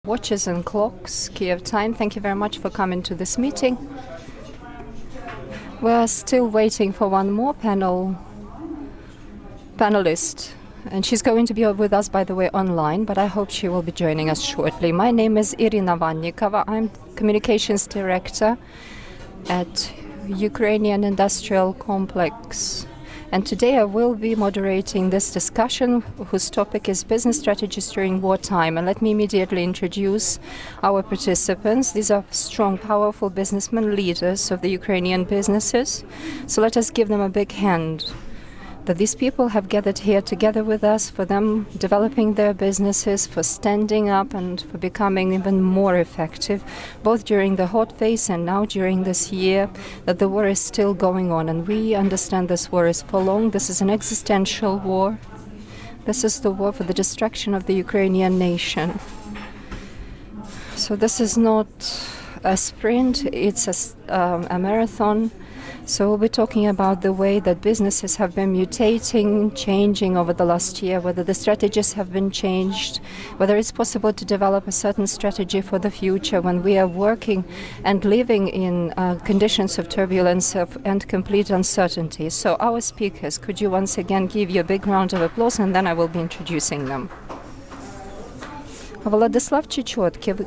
Watches and clocks, Kyiv time. Thank you very much for coming to this meeting. We're still waiting for one more panelist, and she's going to be with us, by the way, online, but I hope she will be joining us shortly. My name is Iryna Vannykova. I'm Communications Director at Ukrainian Industrial Complex. And today I will be moderating this discussion, whose topic is business strategies during wartime. And let me immediately introduce our participants. These are strong, powerful businessmen, leaders of the Ukrainian businesses. So let us give them a big hand. That these people have gathered here together with us, for them developing their businesses, for standing up and for becoming even more effective, both during the hot phase and now during this year that the war is still going on. And we understand this war is prolonged. This is an existential war. This is the war for the destruction of the Ukrainian nation. So this is not a sprint, it's a marathon. So we'll be talking about the way that businesses have been mutating, changing over the last year, whether the strategies have been changed, whether it's possible to develop a certain strategy for the future when we are working and living in conditions of turbulence and complete uncertainty. So our speakers, could you once again give you a big round of applause, and then I will be introducing them. Vladyslav Chechotkin,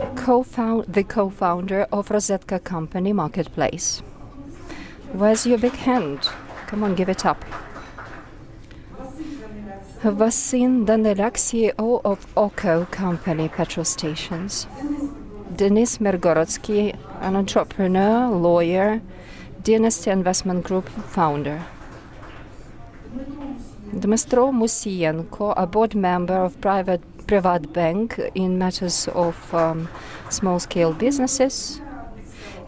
the co-founder of Rozetka company marketplace. Where's your big hand? Come on, give it up. Vasyl, Danyliak, CEO of OKKO company petrol stations. Myrgorodskiy, an entrepreneur, lawyer, Dynasty investment group founder. Dmytro Musiienko, a board member of PrivatBank in matters of small-scale businesses.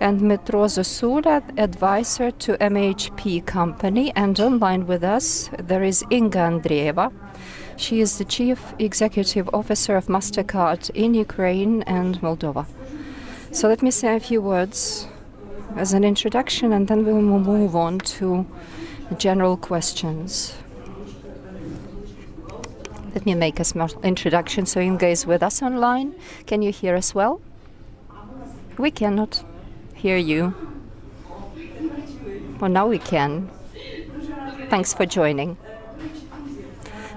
And Dmytro Zozulia, advisor to MHP company. And online with us, there is Inga Andreieva. She is the chief executive officer of Mastercard in Ukraine and Moldova. So let me say a few words as an introduction, and then we will move on to general questions. Let me make a small introduction. So Inga is with us online. Can you hear us well? We cannot hear you. Well, now we can. Thanks for joining.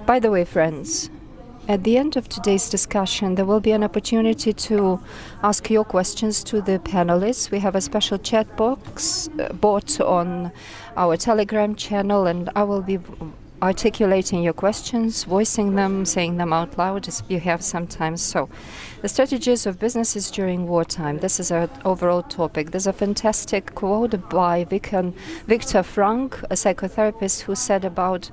By the way, friends, at the end of today's discussion, there will be an opportunity to ask your questions to the panelists. We have a special chat box bot on our Telegram channel, and I will be articulating your questions, voicing them, saying them out loud as you have sometimes. So, the strategies of businesses during wartime. This is our overall topic. There's a fantastic quote by Viktor Frank, a psychotherapist, who said about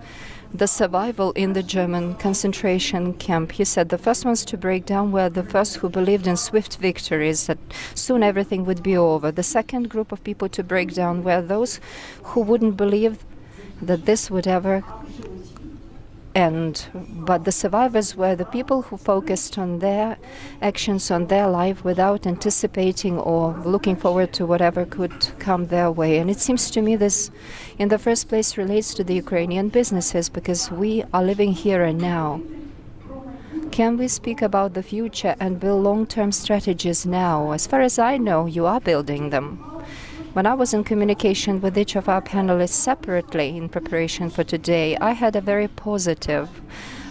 the survival in the German concentration camp. He said the first ones to break down were the first who believed in swift victories, that soon everything would be over. The second group of people to break down were those who wouldn't believe that this would ever end. But the survivors were the people who focused on their actions, on their life, without anticipating or looking forward to whatever could come their way. And it seems to me this, in the first place, relates to the Ukrainian businesses, because we are living here and now. Can we speak about the future and build long-term strategies now? As far as I know, you are building them. When I was in communication with each of our panelists separately in preparation for today, I had a very positive,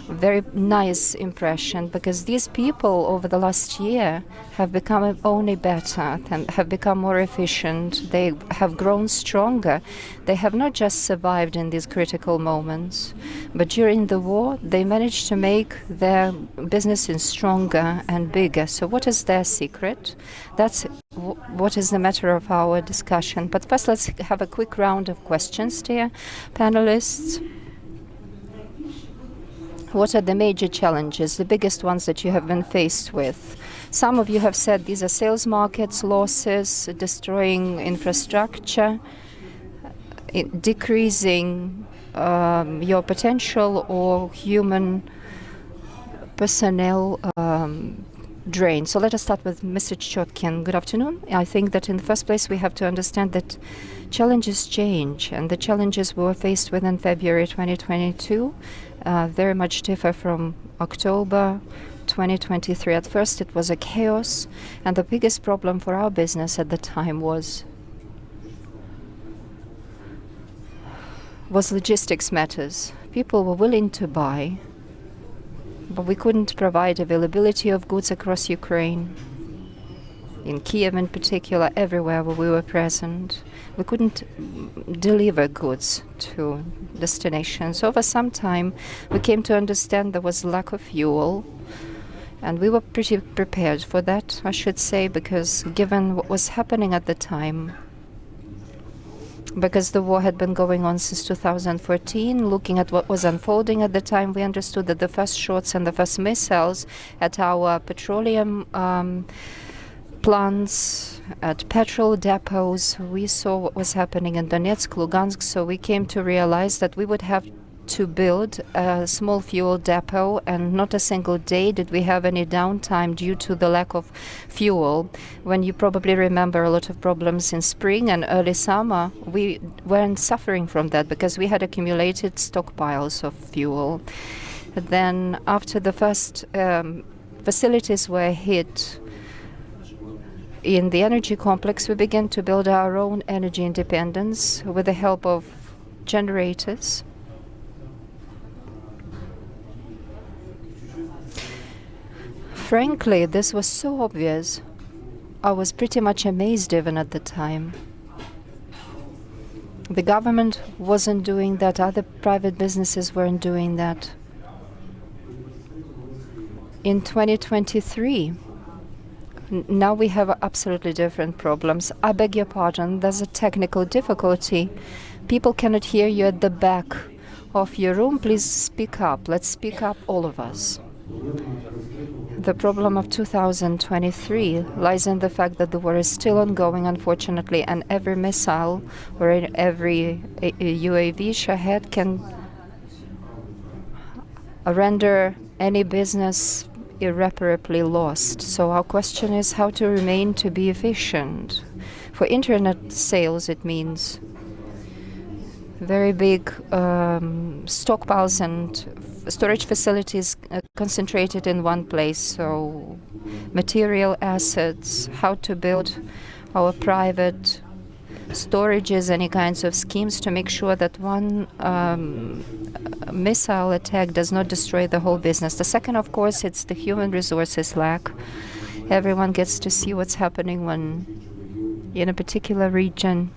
very nice impression, because these people over the last year have become only better and have become more efficient. They have grown stronger. They have not just survived in these critical moments, but during the war they managed to make their businesses stronger and bigger. So what is their secret? That's what is the matter of our discussion. But first, let's have a quick round of questions, dear panelists. What are the major challenges, the biggest ones that you have been faced with? Some of you have said these are sales markets, losses, destroying infrastructure, decreasing your potential or human personnel drain. So let us start with Mr. Chechotkin. Good afternoon. I think that in the first place we have to understand that challenges change, and the challenges we were faced with in February 2022 very much differ from October 2023. At first it was a chaos, and the biggest problem for our business at the time was logistics matters. People were willing to buy, but we couldn't provide availability of goods across Ukraine. In Kyiv in particular, everywhere where we were present, we couldn't deliver goods to destinations. Over some time, we came to understand there was lack of fuel, and we were pretty prepared for that, I should say, because given what was happening at the time, because the war had been going on since 2014, looking at what was unfolding at the time, we understood that the first shots and the first missiles at our petroleum plants, at petrol depots, we saw what was happening in Donetsk, Lugansk, so we came to realize that we would have to build a small fuel depot, and not a single day did we have any downtime due to the lack of fuel. When you probably remember a lot of problems in spring and early summer, we weren't suffering from that because we had accumulated stockpiles of fuel. Then after the first facilities were hit in the energy complex, we began to build our own energy independence with the help of generators. Frankly, this was so obvious. I was pretty much amazed even at the time. The government wasn't doing that, other private businesses weren't doing that. In 2023, now we have absolutely different problems. I beg your pardon, there's a technical difficulty. People cannot hear you at the back of your room. Please speak up. Let's speak up, all of us. The problem of 2023 lies in the fact that the war is still ongoing, unfortunately, and every missile or every UAV Shahed can render any business irreparably lost. So our question is how to remain to be efficient. For internet sales, it means very big stockpiles and storage facilities concentrated in one place. So material assets, how to build our private storages, any kinds of schemes to make sure that one missile attack does not destroy the whole business. The second, of course, it's the human resources lack. Everyone gets to see what's happening when in a particular region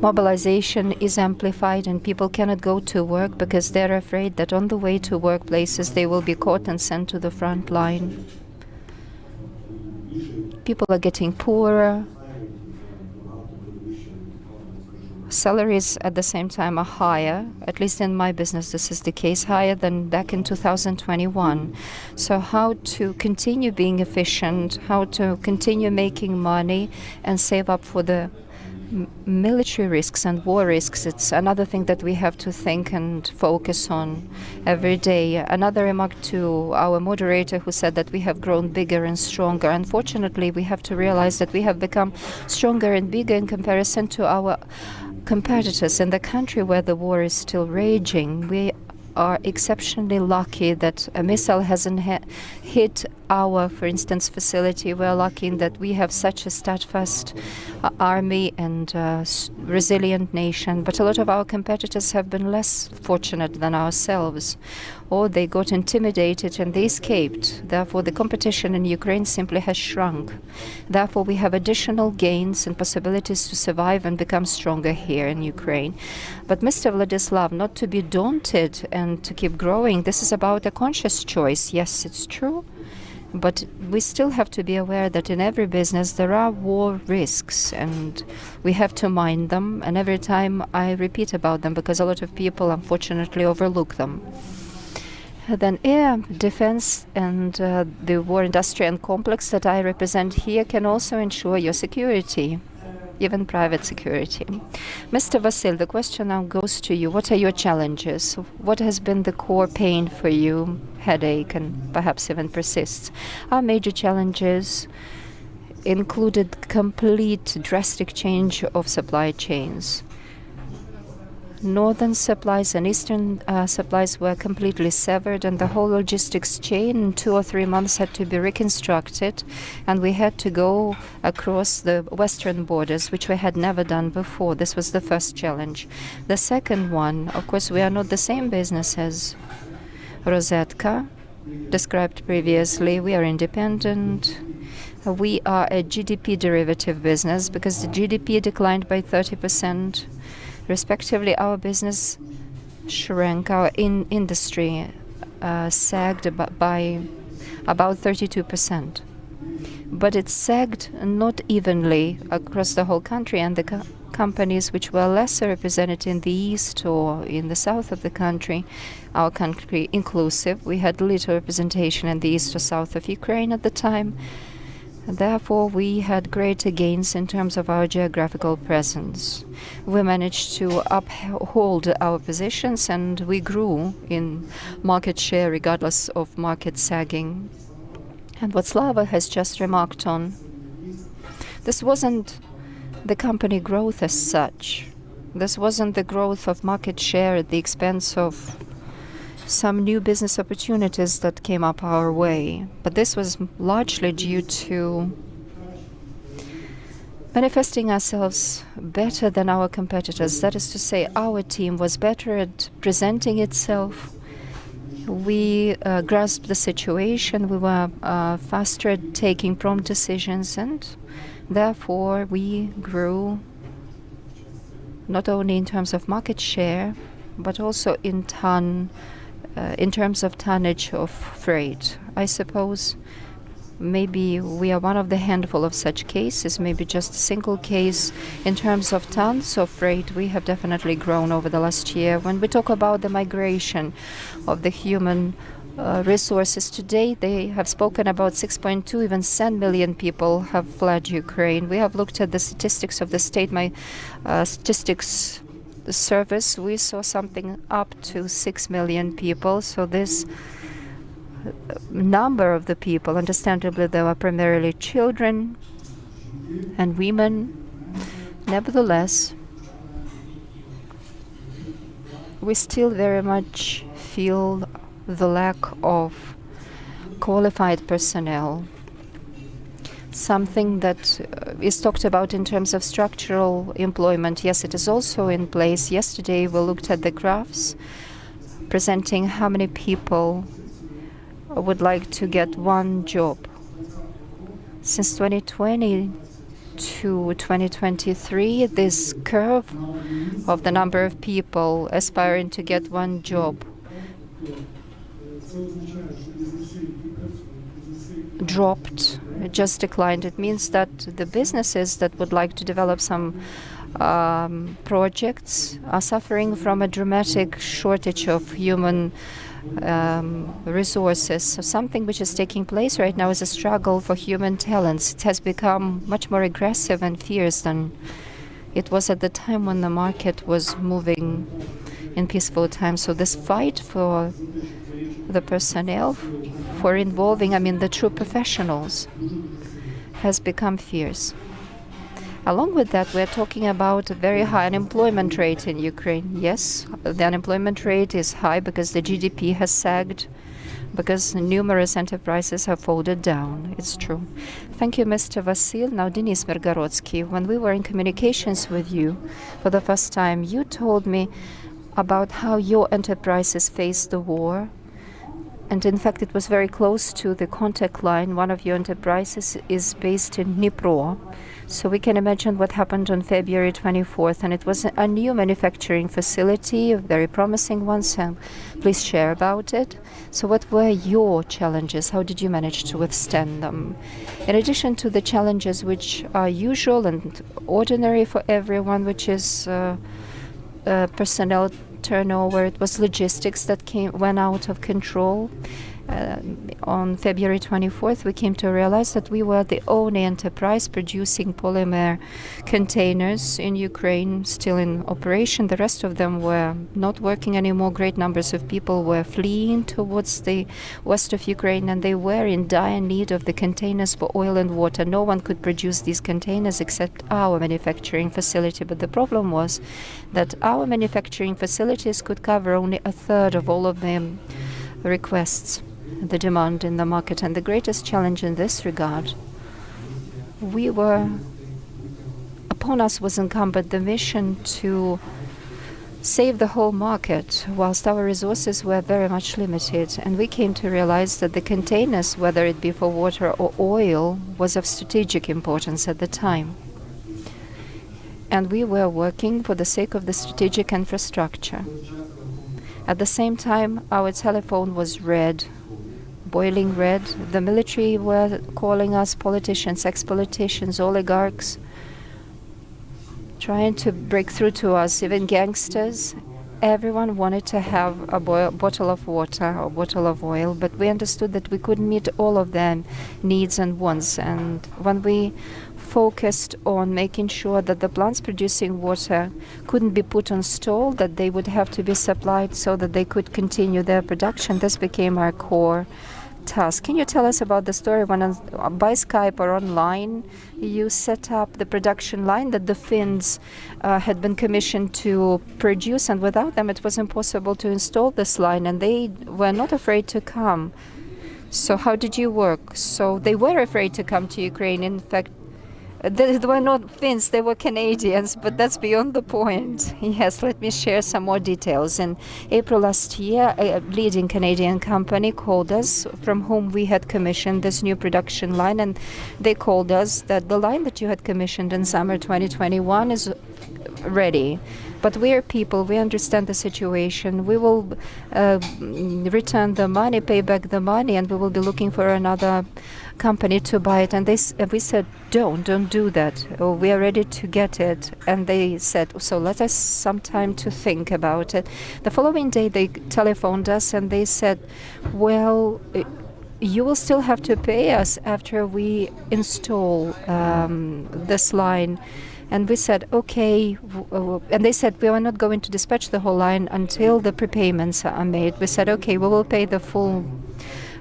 mobilization is amplified and people cannot go to work because they're afraid that on the way to workplaces they will be caught and sent to the front line. People are getting poorer. Salaries at the same time are higher, at least in my business this is the case, higher than back in 2021. So how to continue being efficient, how to continue making money and save up for the military risks and war risks, it's another thing that we have to think and focus on every day. Another remark to our moderator who said that we have grown bigger and stronger. Unfortunately, we have to realize that we have become stronger and bigger in comparison to our competitors in the country where the war is still raging. We are exceptionally lucky that a missile hasn't hit our, for instance, facility. We're lucky in that we have such a steadfast army and resilient nation. But a lot of our competitors have been less fortunate than ourselves, or they got intimidated and they escaped. Therefore, the competition in Ukraine simply has shrunk. Therefore, we have additional gains and possibilities to survive and become stronger here in Ukraine. But Mr. Vladyslav, not to be daunted and to keep growing, this is about a conscious choice. Yes, it's true. But we still have to be aware that in every business there are war risks and we have to mind them. And every time I repeat about them because a lot of people unfortunately overlook them. Then air defense and the war industry and complex that I represent here can also ensure your security, even private security. Mr. Vasyl, the question now goes to you. What are your challenges? What has been the core pain for you, headache, and perhaps even persists? Our major challenges included complete drastic change of supply chains. northern supplies and eastern supplies were completely severed, and the whole logistics chain in 2 or 3 months had to be reconstructed, and we had to go across the western borders, which we had never done before. This was the first challenge. The second one, of course, we are not the same business as Rozetka, described previously. We are independent. We are a GDP derivative business because the GDP declined by 30%. Respectively, our business shrank, our industry sagged by about 32%. But it sagged not evenly across the whole country, and the companies which were lesser represented in the east or in the south of the country, our country inclusive, we had little representation in the east or south of Ukraine at the time. Therefore, we had greater gains in terms of our geographical presence. We managed to uphold our positions, and we grew in market share regardless of market sagging. And what Slava has just remarked on, this wasn't the company growth as such. This wasn't the growth of market share at the expense of some new business opportunities that came up our way, but this was largely due to manifesting ourselves better than our competitors. That is to say, our team was better at presenting itself. We grasped the situation. We were faster at taking prompt decisions, and therefore we grew not only in terms of market share, but also in terms of tonnage of freight. I suppose maybe we are one of the handful of such cases, maybe just a single case. In terms of tons of freight, we have definitely grown over the last year. When we talk about the migration of the human resources today, they have spoken about 6.2, even 10 million people have fled Ukraine. We have looked at the statistics of the state, statistics service. We saw something up to 6 million people. So this number of the people, understandably, they were primarily children and women. Nevertheless, we still very much feel the lack of qualified personnel. Something that is talked about in terms of structural employment. Yes, it is also in place. Yesterday we looked at the graphs presenting how many people would like to get one job. Since 2020 to 2023, this curve of the number of people aspiring to get one job dropped. It just declined. It means that the businesses that would like to develop some projects are suffering from a dramatic shortage of human resources. So something which is taking place right now is a struggle for human talents. It has become much more aggressive and fierce than it was at the time when the market was moving in peaceful times. So this fight for the personnel, for involving, the true professionals, has become fierce. Along with that, we're talking about a very high unemployment rate in Ukraine. Yes, the unemployment rate is high because the GDP has sagged, because numerous enterprises have folded down. It's true. Thank you, Mr. Vasyl. Now, Denis Myrgorodskiy, when we were in communications with you for the first time, you told me about how your enterprises faced the war. And in fact, it was very close to the contact line. One of your enterprises is based in Dmytro. So we can imagine what happened on February 24th. And it was a new manufacturing facility, a very promising one. So please share about it. So what were your challenges? How did you manage to withstand them? In addition to the challenges which are usual and ordinary for everyone, which is personnel turnover, it was logistics that went out of control. On February 24th, we came to realize that we were the only enterprise producing polymer containers in Ukraine still in operation. The rest of them were not working anymore. Great numbers of people were fleeing towards the west of Ukraine, and they were in dire need of the containers for oil and water. No one could produce these containers except our manufacturing facility. But the problem was that our manufacturing facilities could cover only a third of all of the requests, the demand in the market. And the greatest challenge in this regard, upon us was incumbent the mission to save the whole market, whilst our resources were very much limited. And we came to realize that the containers, whether it be for water or oil, was of strategic importance at the time. And we were working for the sake of the strategic infrastructure. At the same time, our telephone was red, boiling red. The military were calling us, politicians, ex-politicians, oligarchs, trying to break through to us, even gangsters. Everyone wanted to have a bottle of water or bottle of oil, but we understood that we couldn't meet all of their needs and wants. And when we focused on making sure that the plants producing water couldn't be put on stall, that they would have to be supplied so that they could continue their production, this became our core task. Can you tell us about the story when by Skype or online you set up the production line that the Finns had been commissioned to produce, and without them it was impossible to install this line, and they were not afraid to come. So how did you work? So they were afraid to come to Ukraine. In fact, they were not Finns, they were Canadians, but that's beyond the point. Yes, let me share some more details. In April last year, a leading Canadian company called us, from whom we had commissioned this new production line, and they called us that the line that you had commissioned in summer 2021 is ready. But we are people, we understand the situation. We will return the money, pay back the money, and we will be looking for another company to buy it. And we said, don't do that. We are ready to get it. And they said, so let us some time to think about it. The following day they telephoned us and they said, well, you will still have to pay us after we install this line. And we said, okay, and they said, we are not going to dispatch the whole line until the prepayments are made. We said, okay, we will pay the full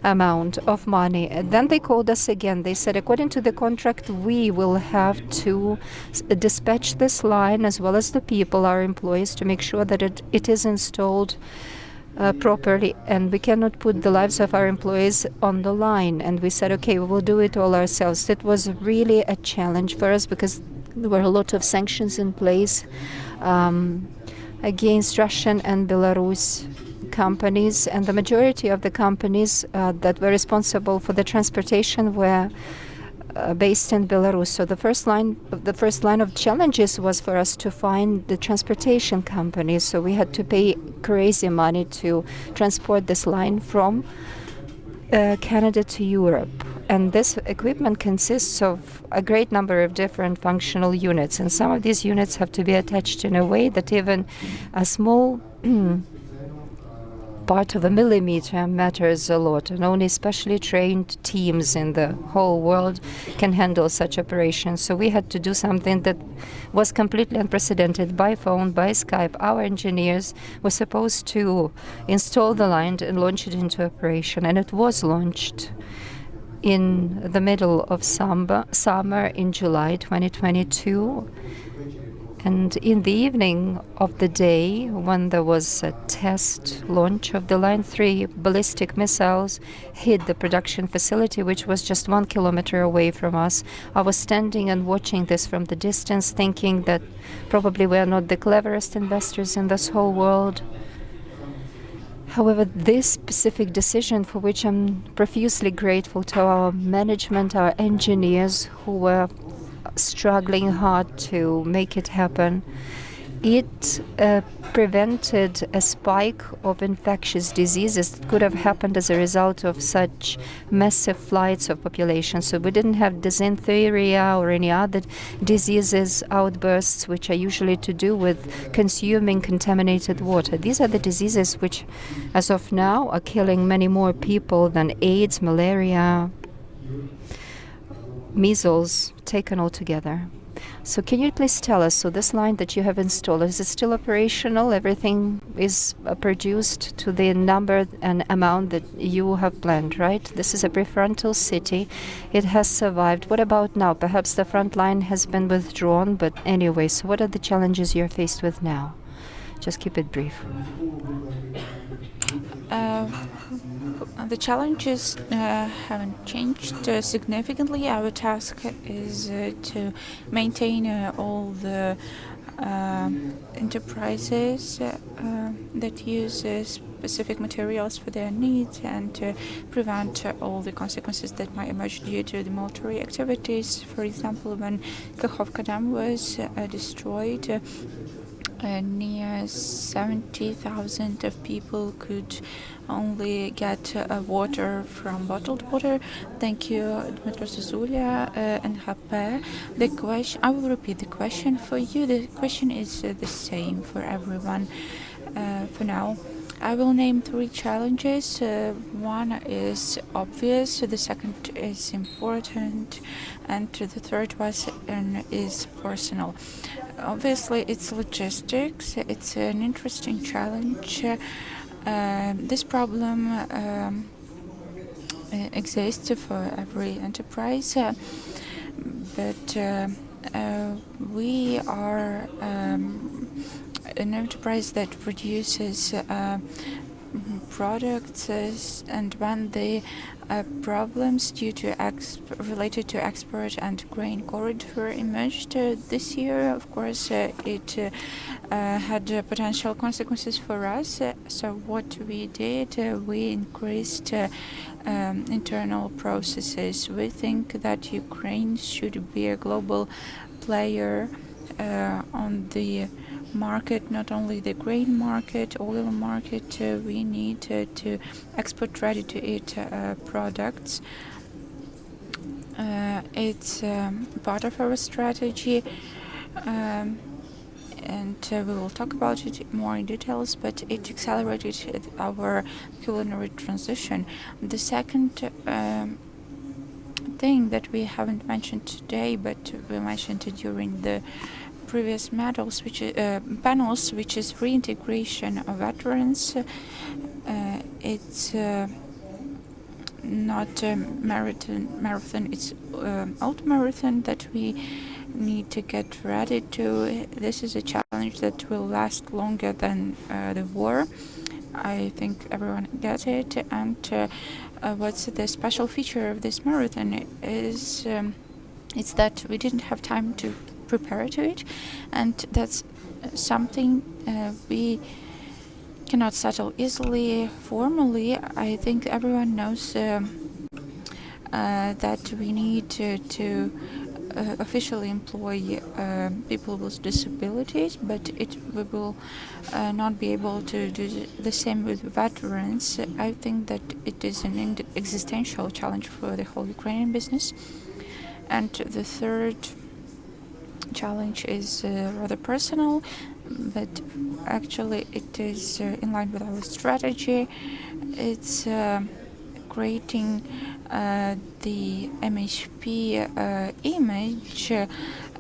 amount of money. And then they called us again. They said, according to the contract, we will have to dispatch this line as well as the people, our employees, to make sure that it is installed properly, and we cannot put the lives of our employees on the line. And we said, okay, we will do it all ourselves. It was really a challenge for us because there were a lot of sanctions in place against Russian and Belarus companies, and the majority of the companies that were responsible for the transportation were based in Belarus. So the first line of challenges was for us to find the transportation companies. So we had to pay crazy money to transport this line from Canada to Europe. And this equipment consists of a great number of different functional units, and some of these units have to be attached in a way that even a small part of a millimeter matters a lot, and only specially trained teams in the whole world can handle such operations. So we had to do something that was completely unprecedented. By phone, by Skype, our engineers were supposed to install the line and launch it into operation, and it was launched in the middle of summer in July 2022. And in the evening of the day, when there was a test launch of the line, 3 ballistic missiles hit the production facility, which was just 1 kilometer away from us. I was standing and watching this from the distance, thinking that probably we are not the cleverest investors in this whole world. However, this specific decision, for which I'm profusely grateful to our management, our engineers who were struggling hard to make it happen, It prevented a spike of infectious diseases that could have happened as a result of such massive flights of population. So we didn't have dysentery or any other diseases outbursts, which are usually to do with consuming contaminated water. These are the diseases which, as of now, are killing many more people than AIDS, malaria, measles, taken all together. So can you please tell us, so this line that you have installed, is it still operational? Everything is produced to the number and amount that you have planned, right? This is a prefrontal city. It has survived. What about now? Perhaps the front line has been withdrawn, but anyway, so what are the challenges you're faced with now? Just keep it brief. The challenges haven't changed significantly. Our task is to maintain all the enterprises that use specific materials for their needs and to prevent all the consequences that might emerge due to the military activities. For example, when Kakhovka Dam was destroyed, near 70,000 of people could only get water from bottled water. Thank you, Dmytro, Zozulia, and HP. The question, I will repeat the question for you. The question is the same for everyone for now. I will name three challenges. One is obvious, the second is important, and the third one is personal. Obviously, it's logistics. It's an interesting challenge. This problem exists for every enterprise, but we are an enterprise that produces products, and when the problems due to related to export and grain corridor emerged this year, of course, it had potential consequences for us. So what we did, we increased internal processes. We think that Ukraine should be a global player on the market, not only the grain market, oil market. We need to export ready-to-eat products. It's part of our strategy, and we will talk about it more in details, but it accelerated our culinary transition. The second thing that we haven't mentioned today, but we mentioned it during the previous panels, which is reintegration of veterans. It's not a marathon, it's ultramarathon that we need to get ready to. This is a challenge that will last longer than the war. I think everyone gets it. And what's the special feature of this marathon is it's that we didn't have time to prepare to it, and that's something we cannot settle easily formally. I think everyone knows that we need to officially employ people with disabilities, but we will not be able to do the same with veterans. I think that it is an existential challenge for the whole Ukrainian business. And the third challenge is rather personal, but actually it is in line with our strategy. It's creating the MHP image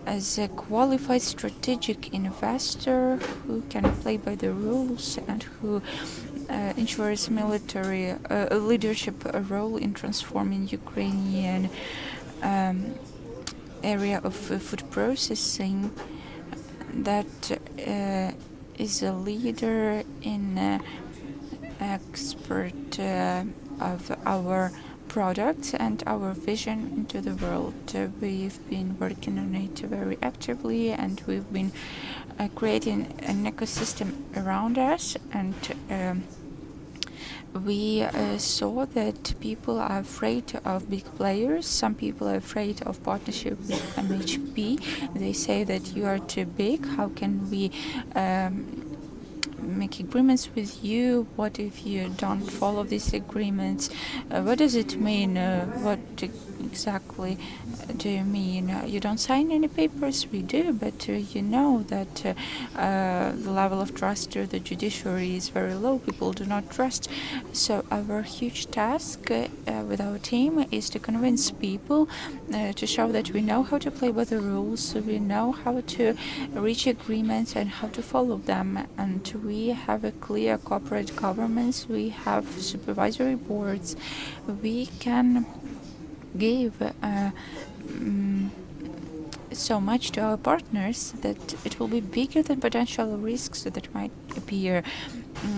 as a qualified strategic investor who can play by the rules and who ensures military leadership role in transforming Ukrainian area of food processing, that is a leader in export of our products and our vision into the world. We've been working on it very actively, and we've been creating an ecosystem around us, and we saw that people are afraid of big players. Some people are afraid of partnership with MHP. They say that you are too big. How can we make agreements with you? What if you don't follow these agreements? What does it mean? What exactly do you mean? You don't sign any papers? We do, but you know that the level of trust to the judiciary is very low. People do not trust. So our huge task with our team is to convince people to show that we know how to play by the rules, we know how to reach agreements and how to follow them. And we have a clear corporate governance, we have supervisory boards, we can give so much to our partners that it will be bigger than potential risks that might appear.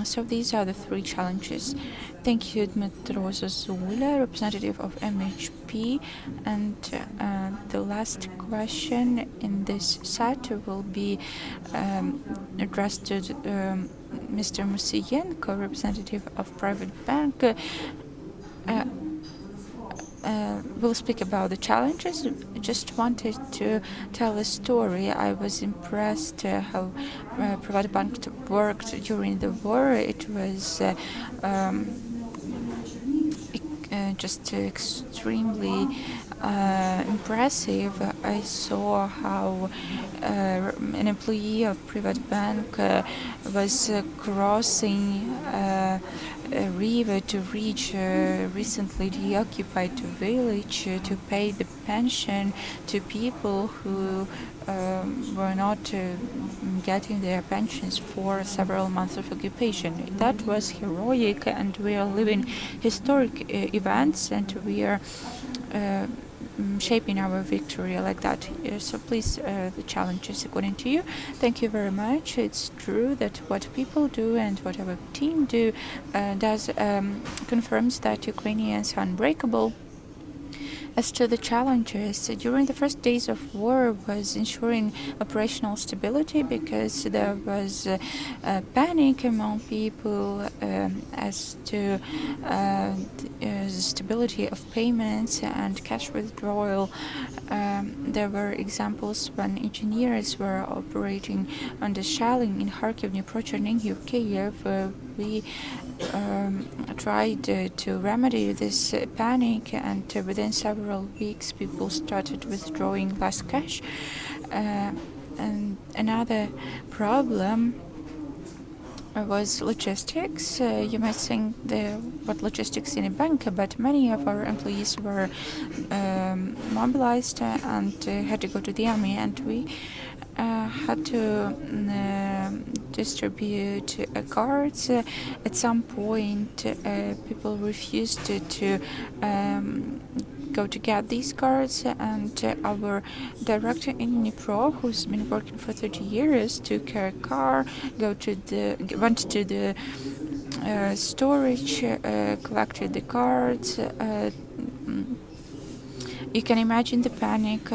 So these are the three challenges. Thank you, Dmytro Zozulia, representative of MHP. And the last question in this set will be addressed to Mr. Musiienko, representative of PrivatBank. We'll speak about the challenges. I just wanted to tell a story. I was impressed how PrivatBank worked during the war. It was just extremely impressive. I saw how an employee of PrivatBank was crossing a river to reach recently deoccupied village to pay the pension to people who were not getting their pensions for several months of occupation. That was heroic, and we are living historic events, and we are shaping our victory like that. So please, the challenges according to you. Thank you very much. It's true that what people do and what our team do does confirms that Ukrainians are unbreakable. As to the challenges, during the first days of war was ensuring operational stability, because there was panic among people as to the stability of payments and cash withdrawal. There were examples when engineers were operating under shelling in Kharkiv, Dnipro, Chernihiv, Kyiv. We tried to remedy this panic, and within several weeks people started withdrawing less cash. And another problem was logistics. You might think what logistics in a bank, but many of our employees were mobilized and had to go to the army, and we had to distribute cards. At some point, people refused to go to get these cards, and our director in Dnipro, who's been working for 30 years, took her car, went to the storage, collected the cards. You can imagine the panic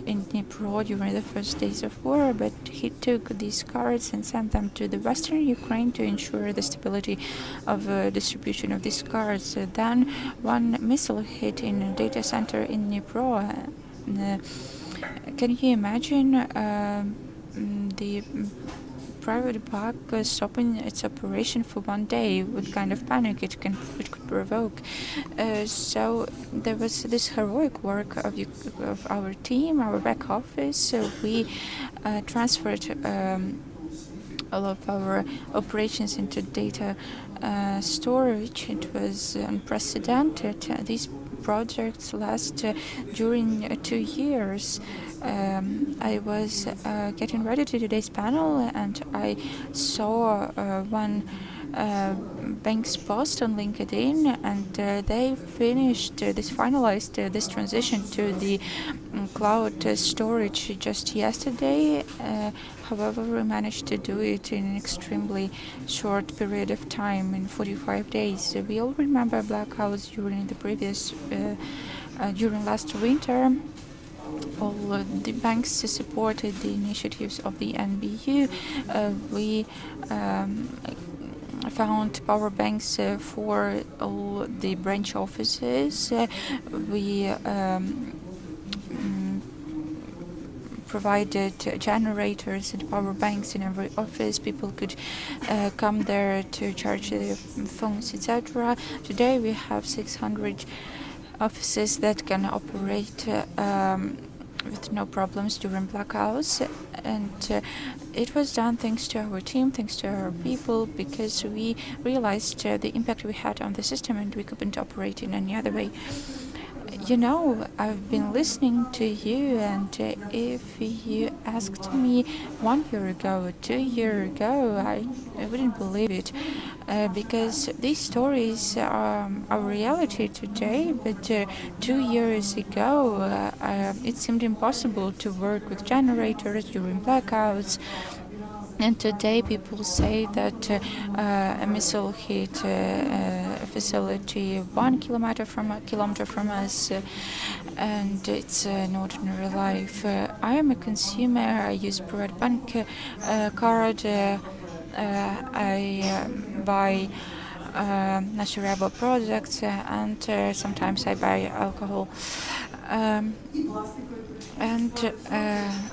in Dnipro during the first days of war, but he took these cards and sent them to the western Ukraine to ensure the stability of distribution of these cards. Then one missile hit in a data center in Dnipro. Can you imagine the PrivatBank stopping its operation for one day? What kind of panic it could provoke? So there was this heroic work of our team, our back office. So we transferred all of our operations into data storage. It was unprecedented. These projects last during 2 years. I was getting ready to today's panel, and I saw one bank's post on LinkedIn, and they finalized this transition to the cloud storage just yesterday. However, we managed to do it in an extremely short period of time, in 45 days. We all remember blackouts during the during last winter. All the banks supported the initiatives of the NBU. We found power banks for all the branch offices. We provided generators and power banks in every office. People could come there to charge their phones, etc. Today we have 600 offices that can operate with no problems during blackouts, and it was done thanks to our team, thanks to our people, because we realized the impact we had on the system, and we couldn't operate in any other way. You know, I've been listening to you, and if you asked me 1 year ago or 2 years ago, I wouldn't believe it, because these stories are our reality today, but 2 years ago it seemed impossible to work with generators during blackouts. And today people say that a missile hit a facility 1 kilometer from us, and it's an ordinary life. I am a consumer. I use PrivatBank card. I buy natural products, and sometimes I buy alcohol. And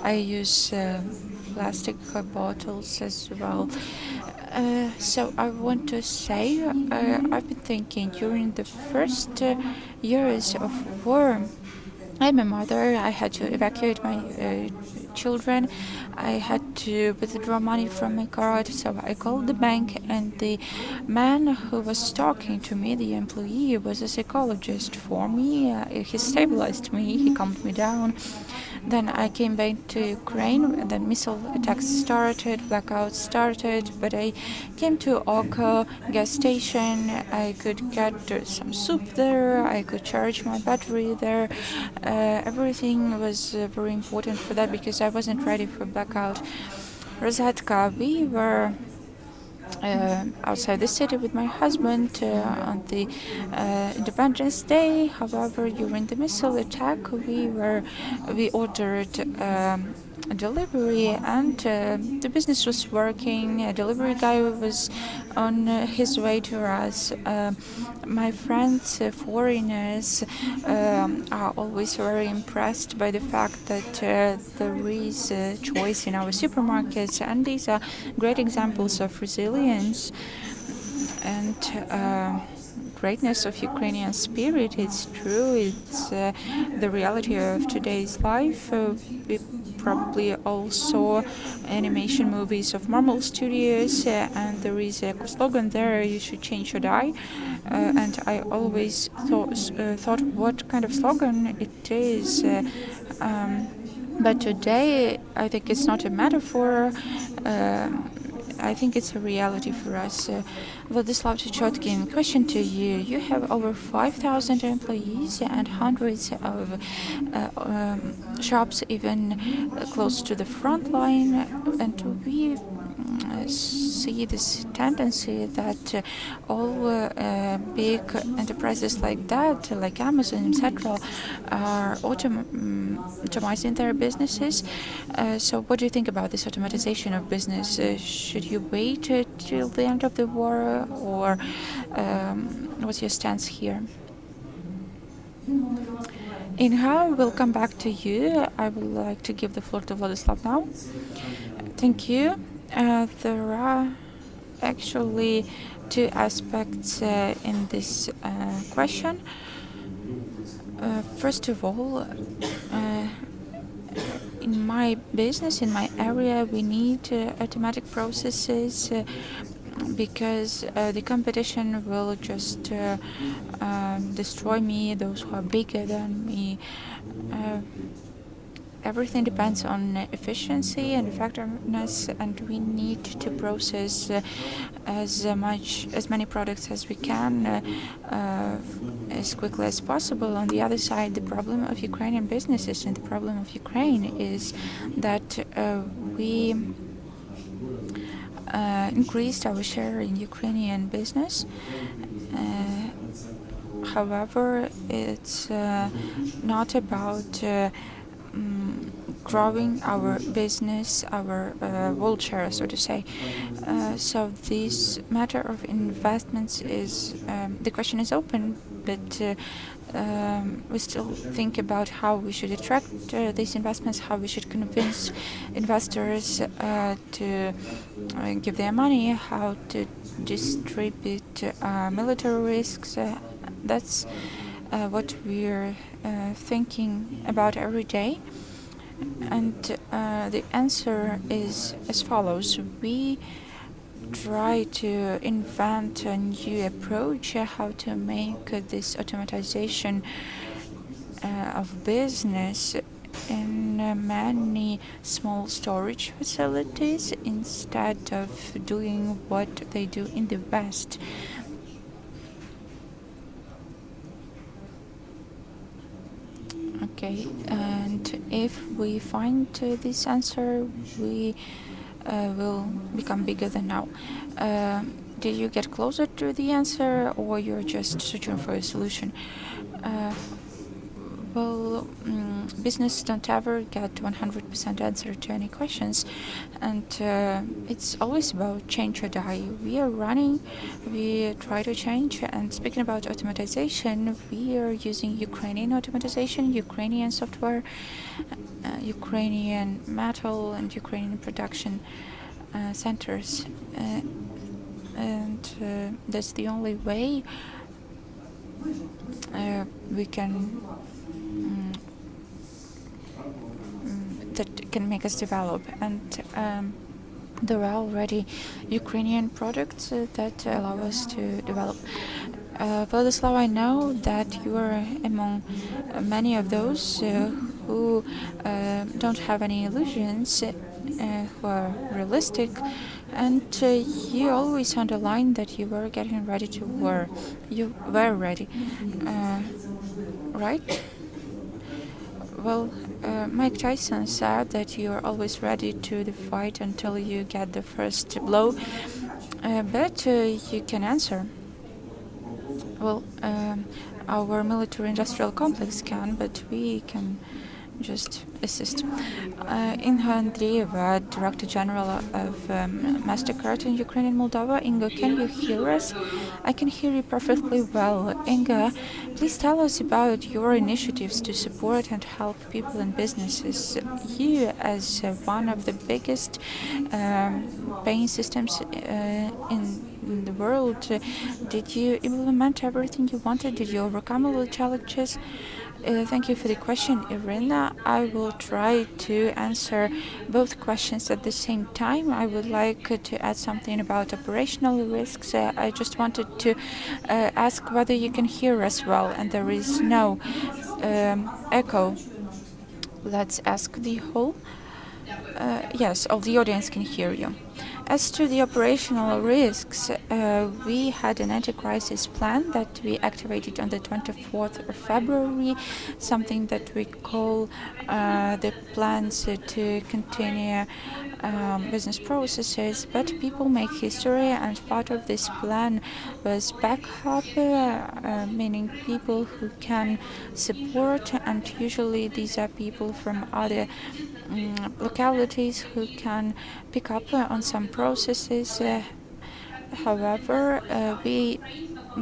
I use plastic bottles as well. So I want to say, I've been thinking during the first years of war, I'm a mother. I had to evacuate my children. I had to withdraw money from my card, so I called the bank, and the man who was talking to me, the employee, was a psychologist for me. He stabilized me, he calmed me down. Then I came back to Ukraine, and then missile attacks started, blackouts started, but I came to OKKO gas station. I could get some soup there, I could charge my battery there. Everything was very important for that because I wasn't ready for blackout. Rozetka, we were outside the city with my husband on the Independence Day. However, during the missile attack, we ordered a delivery, and the business was working. A delivery guy was on his way to us. My friends, foreigners, are always very impressed by the fact that there is choice in our supermarkets, and these are great examples of resilience and greatness of Ukrainian spirit. It's true. It's the reality of today's life. We probably all saw animation movies of Marvel Studios, and there is a slogan there: "You should change or die." And I always thought what kind of slogan it is. But today, I think it's not a metaphor. I think it's a reality for us. Vladyslav Chechotkin, question to you. You have over 5,000 employees and hundreds of shops even close to the front line, and we see this tendency that all big enterprises like that, like Amazon, etc., are automizing their businesses. So what do you think about this automatization of business? Should you wait till the end of the war, or what's your stance here? Inga, we'll come back to you. I would like to give the floor to Vladyslav now. Thank you. There are actually two aspects in this question. First of all, in my business, in my area, we need automatic processes because the competition will just destroy me, those who are bigger than me. Everything depends on efficiency and effectiveness, and we need to process as many products as we can as quickly as possible. On the other side, the problem of Ukrainian businesses and the problem of Ukraine is that we increased our share in Ukrainian business. However, it's not about growing our business, our world share, so to say. So this matter of investments is, the question is open, but we still think about how we should attract these investments, how we should convince investors to give their money, how to distribute military risks. That's what we're thinking about every day. And the answer is as follows. We try to invent a new approach how to make this automatization of business in many small storage facilities instead of doing what they do in the West. Okay, and if we find this answer, we will become bigger than now. Did you get closer to the answer, or you're just searching for a solution? Well, business don't ever get 100% answer to any questions, and it's always about change or die. We are running, we try to change, and speaking about automatization, we are using Ukrainian automatization, Ukrainian software, Ukrainian metal, and Ukrainian production centers, and that's the only way we can that can make us develop. And there are already Ukrainian products that allow us to develop. Vladyslav, I know that you are among many of those who don't have any illusions, who are realistic, and you always underline that you were getting ready to war. You were ready, right? Well, Mike Tyson said that you are always ready to the fight until you get the first blow, but you can answer. Well, our military-industrial complex can, but we can just assist. Inga Andreieva, Director General of Mastercard in Ukraine and Moldova. Inga, can you hear us? I can hear you perfectly well. Inga, please tell us about your initiatives to support and help people and businesses. You, as one of the biggest paying systems in the world, did you implement everything you wanted? Did you overcome all the challenges? Thank you for the question, Iryna. I will try to answer both questions at the same time. I would like to add something about operational risks. I just wanted to ask whether you can hear us well, and there is no echo. Let's ask the whole. Yes, all the audience can hear you. As to the operational risks, we had an anti-crisis plan that we activated on the 24th of February, something that we call the plans to continue business processes, but people make history, and part of this plan was backup, meaning people who can support, and usually these are people from other localities who can pick up on some processes. However, we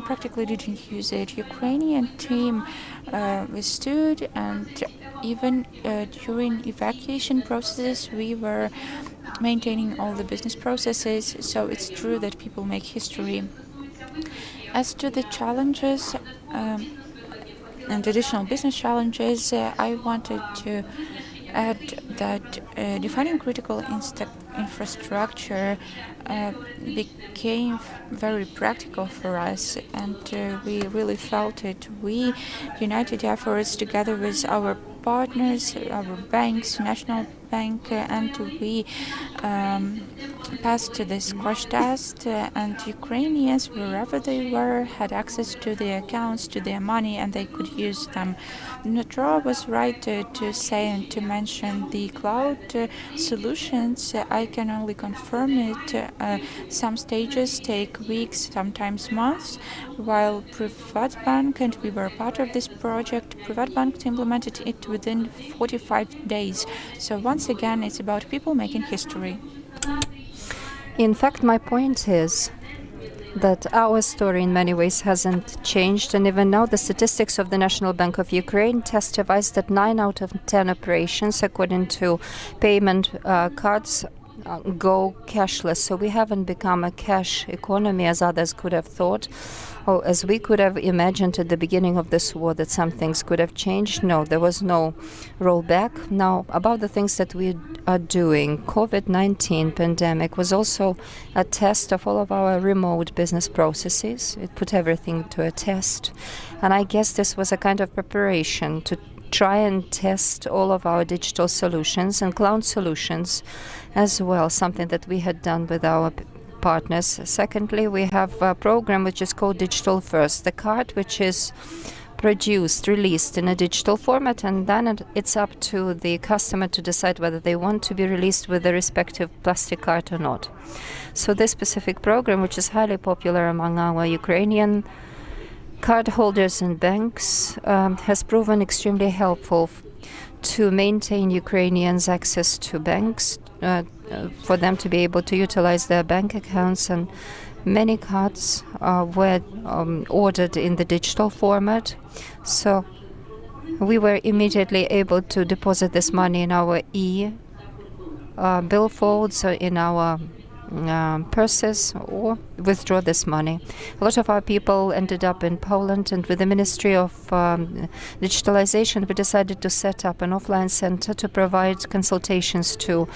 practically didn't use it. Ukrainian team withstood, and even during evacuation processes, we were maintaining all the business processes. So it's true that people make history. As to the challenges and additional business challenges, I wanted to add that defining critical infrastructure became very practical for us, and we really felt it. We united efforts together with our partners, our banks, national PrivatBank, and we passed this crash test, and Ukrainians, wherever they were, had access to their accounts, to their money, and they could use them. Dmytro was right to say and to mention the cloud solutions. I can only confirm it. Some stages take weeks, sometimes months, while PrivatBank, and we were part of this project, PrivatBank implemented it within 45 days. So once again, it's about people making history. In fact, my point is that our story in many ways hasn't changed, and even now the statistics of the National Bank of Ukraine testifies that 9 out of 10 operations, according to payment cards, go cashless. So we haven't become a cash economy as others could have thought, or as we could have imagined at the beginning of this war, that some things could have changed. No, there was no rollback. Now, about the things that we are doing, COVID-19 pandemic was also a test of all of our remote business processes. It put everything to a test. And I guess this was a kind of preparation to try and test all of our digital solutions and cloud solutions as well, something that we had done with our partners. Secondly, we have a program which is called Digital First, the card which is released in a digital format, and then it's up to the customer to decide whether they want to be released with the respective plastic card or not. So this specific program, which is highly popular among our Ukrainian cardholders and banks, has proven extremely helpful to maintain Ukrainians' access to banks, for them to be able to utilize their bank accounts, and many cards were ordered in the digital format. So we were immediately able to deposit this money in our billfolds, in our purses, or withdraw this money. A lot of our people ended up in Poland, and with the Ministry of Digitalization, we decided to set up an offline center to provide consultations to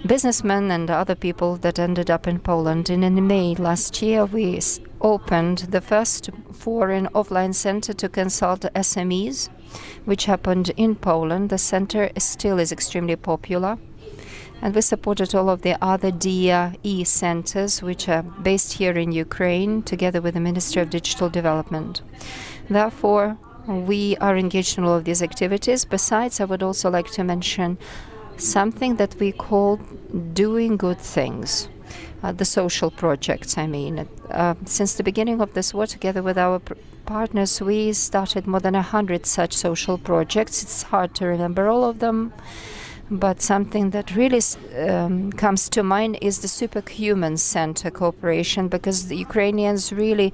businessmen and other people that ended up in Poland. And in May last year, we opened the first foreign offline center to consult SMEs, which happened in Poland. The center still is extremely popular. And we supported all of the other DIA centers, which are based here in Ukraine, together with the Ministry of Digital Development. Therefore, we are engaged in all of these activities. Besides, I would also like to mention something that we call doing good things, the social projects, I mean. Since the beginning of this war, together with our partners, we started more than 100 such social projects. It's hard to remember all of them, but something that really comes to mind is the Superhuman Center cooperation, because the Ukrainians really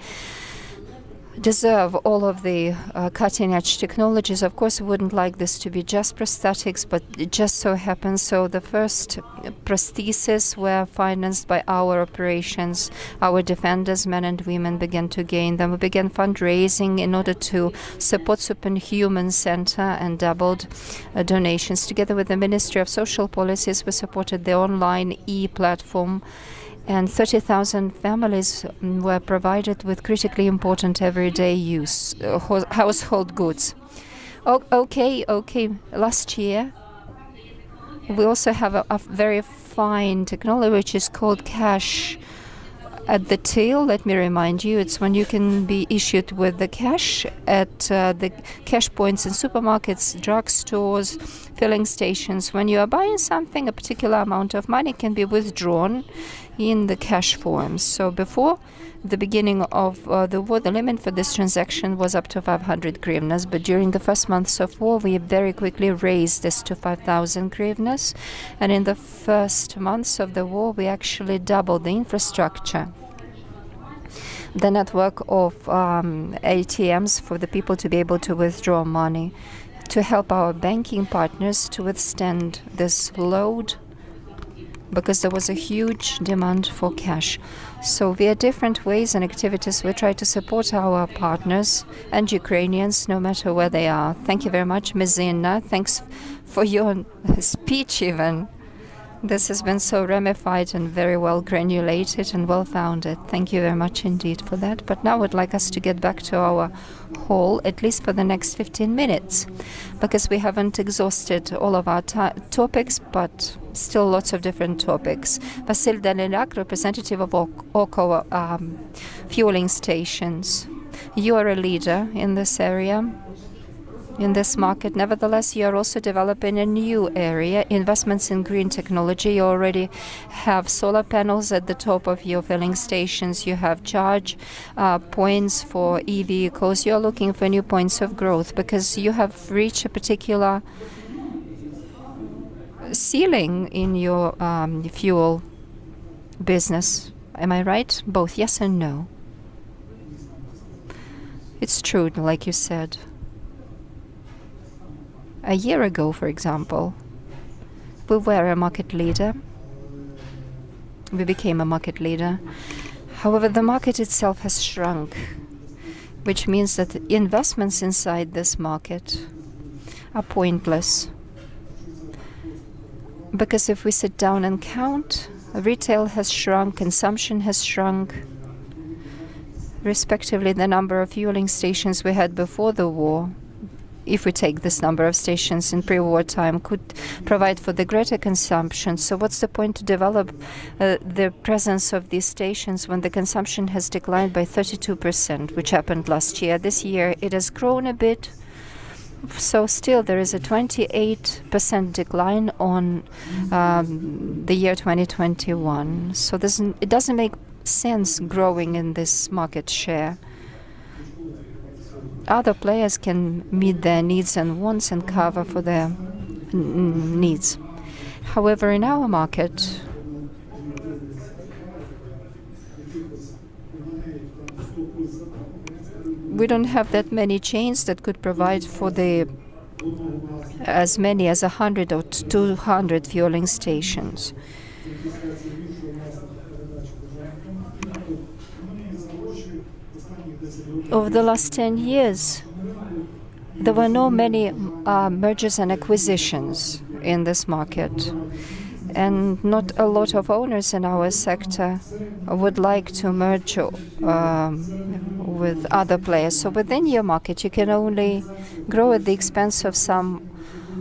deserve all of the cutting-edge technologies. Of course, we wouldn't like this to be just prosthetics, but it just so happens. So the first prostheses were financed by our operations. Our defenders, men and women, began to gain them. We began fundraising in order to support Superhuman Center and doubled donations. Together with the Ministry of Social Policies, we supported the online e-platform, and 30,000 families were provided with critically important everyday use household goods. Okay. Last year, we also have a very fine technology which is called cash at the till. Let me remind you, it's when you can be issued with the cash at the cash points in supermarkets, drugstores, filling stations. When you are buying something, a particular amount of money can be withdrawn in the cash forms. So before the beginning of the war, the limit for this transaction was up to 500 hryvnias, but during the first months of war, we very quickly raised this to 5,000 hryvnias, and in the first months of the war, we actually doubled the infrastructure, the network of ATMs for the people to be able to withdraw money, to help our banking partners to withstand this load, because there was a huge demand for cash. So via different ways and activities, we try to support our partners and Ukrainians, no matter where they are. Thank you very much, Ms. Inga. Thanks for your speech even. This has been so ramified and very well granulated and well founded. Thank you very much indeed for that. But now I would like us to get back to our hall, at least for the next 15 minutes, because we haven't exhausted all of our topics, but still lots of different topics. Vasyl Danyliak, representative of OKKO fueling stations. You are a leader in this area, in this market. Nevertheless, you are also developing a new area, investments in green technology. You already have solar panels at the top of your filling stations. You have charge points for e-vehicles. You are looking for new points of growth because you have reached a particular ceiling in your fuel business. Am I right? Both yes and no. It's true, like you said. A year ago, for example, we were a market leader. We became a market leader. However, the market itself has shrunk, which means that investments inside this market are pointless. Because if we sit down and count, retail has shrunk, consumption has shrunk. Respectively, the number of fueling stations we had before the war, if we take this number of stations in pre-war time, could provide for the greater consumption. So what's the point to develop the presence of these stations when the consumption has declined by 32%, which happened last year? This year it has grown a bit. So still there is a 28% decline on the year 2021. So it doesn't make sense growing in this market share. Other players can meet their needs and wants and cover for their needs. However, in our market, we don't have that many chains that could provide for as many as 100 or 200 fueling stations. Over the last 10 years, there were no many mergers and acquisitions in this market, and not a lot of owners in our sector would like to merge with other players. So within your market, you can only grow at the expense of some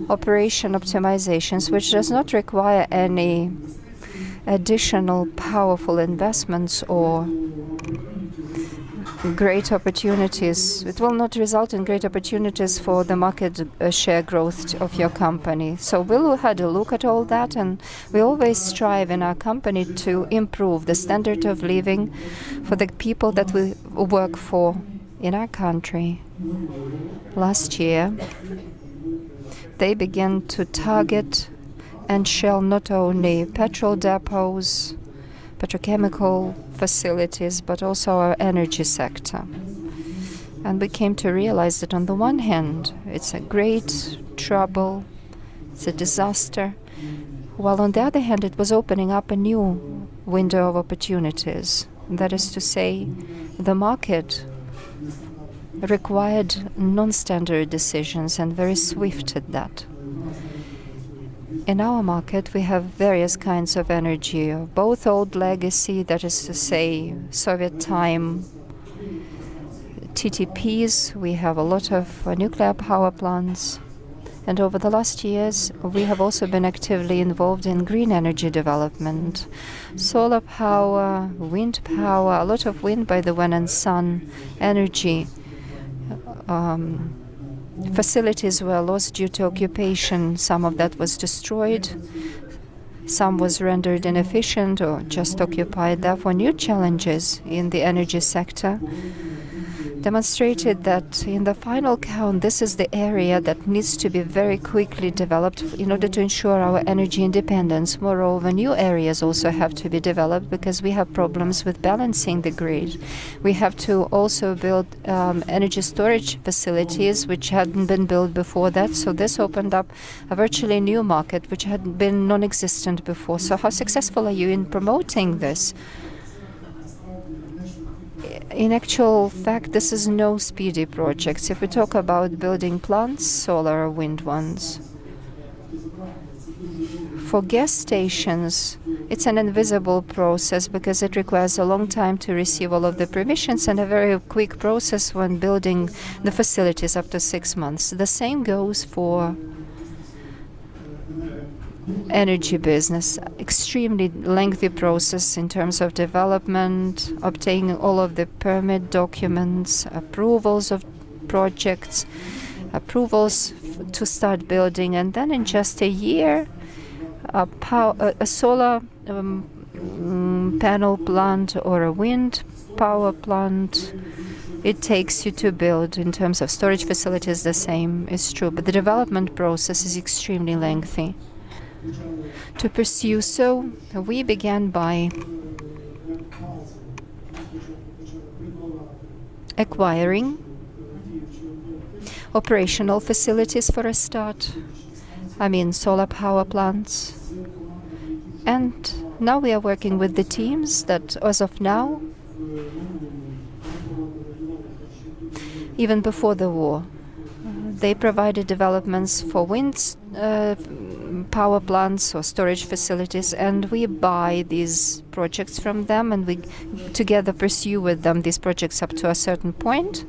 operation optimizations, which does not require any additional powerful investments or great opportunities. It will not result in great opportunities for the market share growth of your company. So we'll had a look at all that, and we always strive in our company to improve the standard of living for the people that we work for in our country. Last year, they began to target and shell not only petrol depots, petrochemical facilities, but also our energy sector. And we came to realize that on the one hand, it's a great trouble, it's a disaster, while on the other hand, it was opening up a new window of opportunities. That is to say, the market required non-standard decisions and very swift at that. In our market, we have various kinds of energy, both old legacy, that is to say, Soviet time TTPs. We have a lot of nuclear power plants. And over the last years, we have also been actively involved in green energy development. Solar power, wind power, a lot of wind by the wind and sun energy. Facilities were lost due to occupation. Some of that was destroyed. Some was rendered inefficient or just occupied. Therefore, new challenges in the energy sector demonstrated that in the final count, this is the area that needs to be very quickly developed in order to ensure our energy independence. Moreover, new areas also have to be developed because we have problems with balancing the grid. We have to also build energy storage facilities which hadn't been built before that. So this opened up a virtually new market which had been non-existent before. So how successful are you in promoting this? In actual fact, this is no speedy project. If we talk about building plants, solar or wind ones, For gas stations, it's an invisible process because it requires a long time to receive all of the permissions and a very quick process when building the facilities, up to 6 months. The same goes for energy business. Extremely lengthy process in terms of development, obtaining all of the permit documents, approvals of projects, approvals to start building, and then in just a year, a solar panel plant or a wind power plant, it takes you to build. In terms of storage facilities, the same is true, but the development process is extremely lengthy. To pursue so, we began by acquiring operational facilities for a start, solar power plants. And now we are working with the teams that, as of now, even before the war, they provided developments for wind power plants or storage facilities, and we buy these projects from them, and we together pursue with them these projects up to a certain point.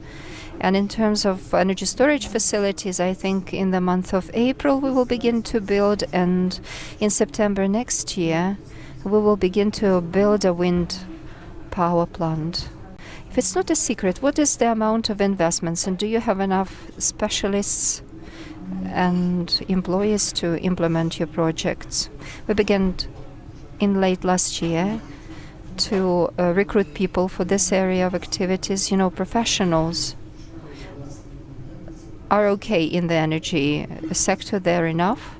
And in terms of energy storage facilities, I think in the month of April we will begin to build, and in September next year we will begin to build a wind power plant. If it's not a secret, what is the amount of investments, and do you have enough specialists and employees to implement your projects? We began in late last year to recruit people for this area of activities. Professionals are okay in the energy sector. They're enough,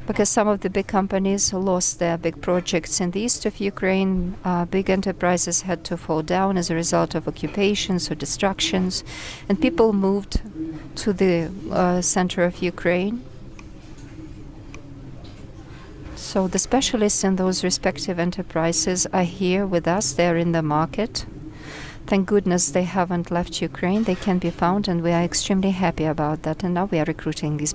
because some of the big companies lost their big projects in the east of Ukraine. Big enterprises had to fall down as a result of occupations or destructions, and people moved to the center of Ukraine. So the specialists in those respective enterprises are here with us. They're in the market. Thank goodness they haven't left Ukraine. They can be found, and we are extremely happy about that. And now we are recruiting this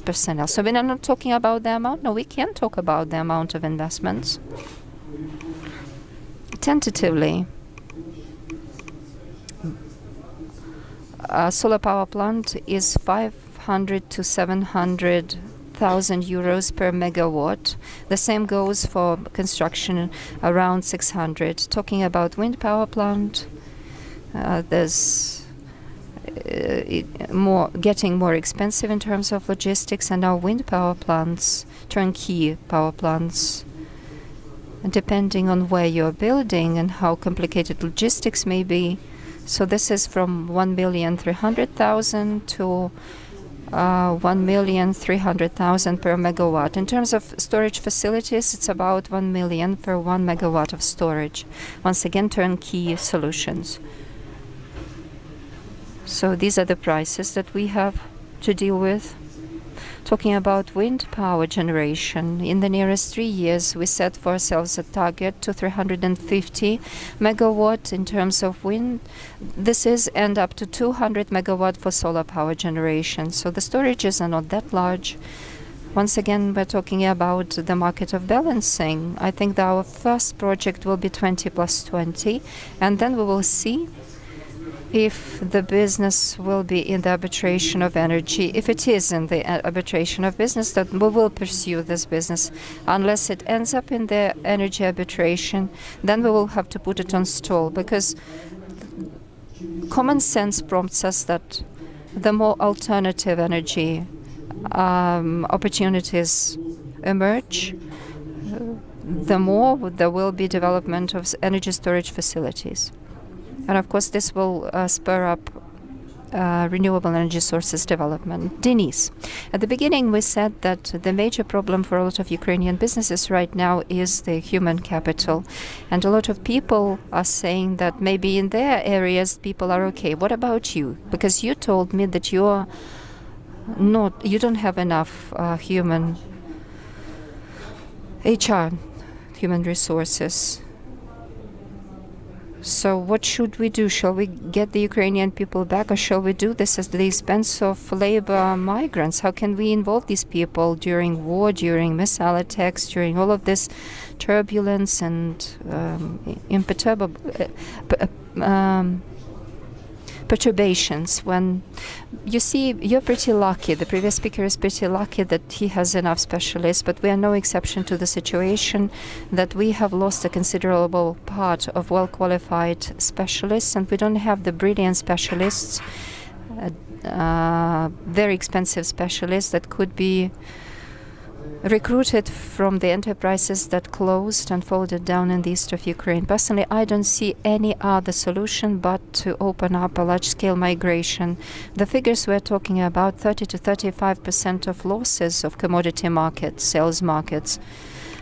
personnel. So we are not talking about the amount. No, we can talk about the amount of investments. Tentatively, a solar power plant is 500 to 700,000 euros per megawatt. The same goes for construction, around 600. Talking about wind power plant, there's getting more expensive in terms of logistics, and our wind power plants, turnkey power plants, and depending on where you're building and how complicated logistics may be. So this is from 1,300,000 to 1,300,000 per megawatt. In terms of storage facilities, it's about 1 million per 1 megawatt of storage. Once again, turnkey solutions. So these are the prices that we have to deal with. Talking about wind power generation, in the nearest 3 years, we set for ourselves a target to 350 megawatt in terms of wind. This is, and up to 200 megawatt for solar power generation. So the storages are not that large. Once again, we're talking about the market of balancing. I think that our first project will be 20 plus 20, and then we will see if the business will be in the arbitration of energy. If it is in the arbitration of business, that we will pursue this business. Unless it ends up in the energy arbitration, then we will have to put it on stall, because common sense prompts us that the more alternative energy opportunities emerge, the more there will be development of energy storage facilities. And of course, this will spur up renewable energy sources development. Denis, at the beginning we said that the major problem for a lot of Ukrainian businesses right now is the human capital. And a lot of people are saying that maybe in their areas people are okay. What about you? Because you told me that you don't have enough human resources. So what should we do? Shall we get the Ukrainian people back, or shall we do this at the expense of labor migrants? How can we involve these people during war, during missile attacks, during all of this turbulence and imperturbable perturbations? When you see, you're pretty lucky, the previous speaker is pretty lucky that he has enough specialists, but we are no exception to the situation that we have lost a considerable part of well-qualified specialists, and we don't have the brilliant specialists, very expensive specialists that could be recruited from the enterprises that closed and folded down in the east of Ukraine. Personally, I don't see any other solution but to open up a large-scale migration. The figures we're talking about, 30 to 35% of losses of commodity markets, sales markets,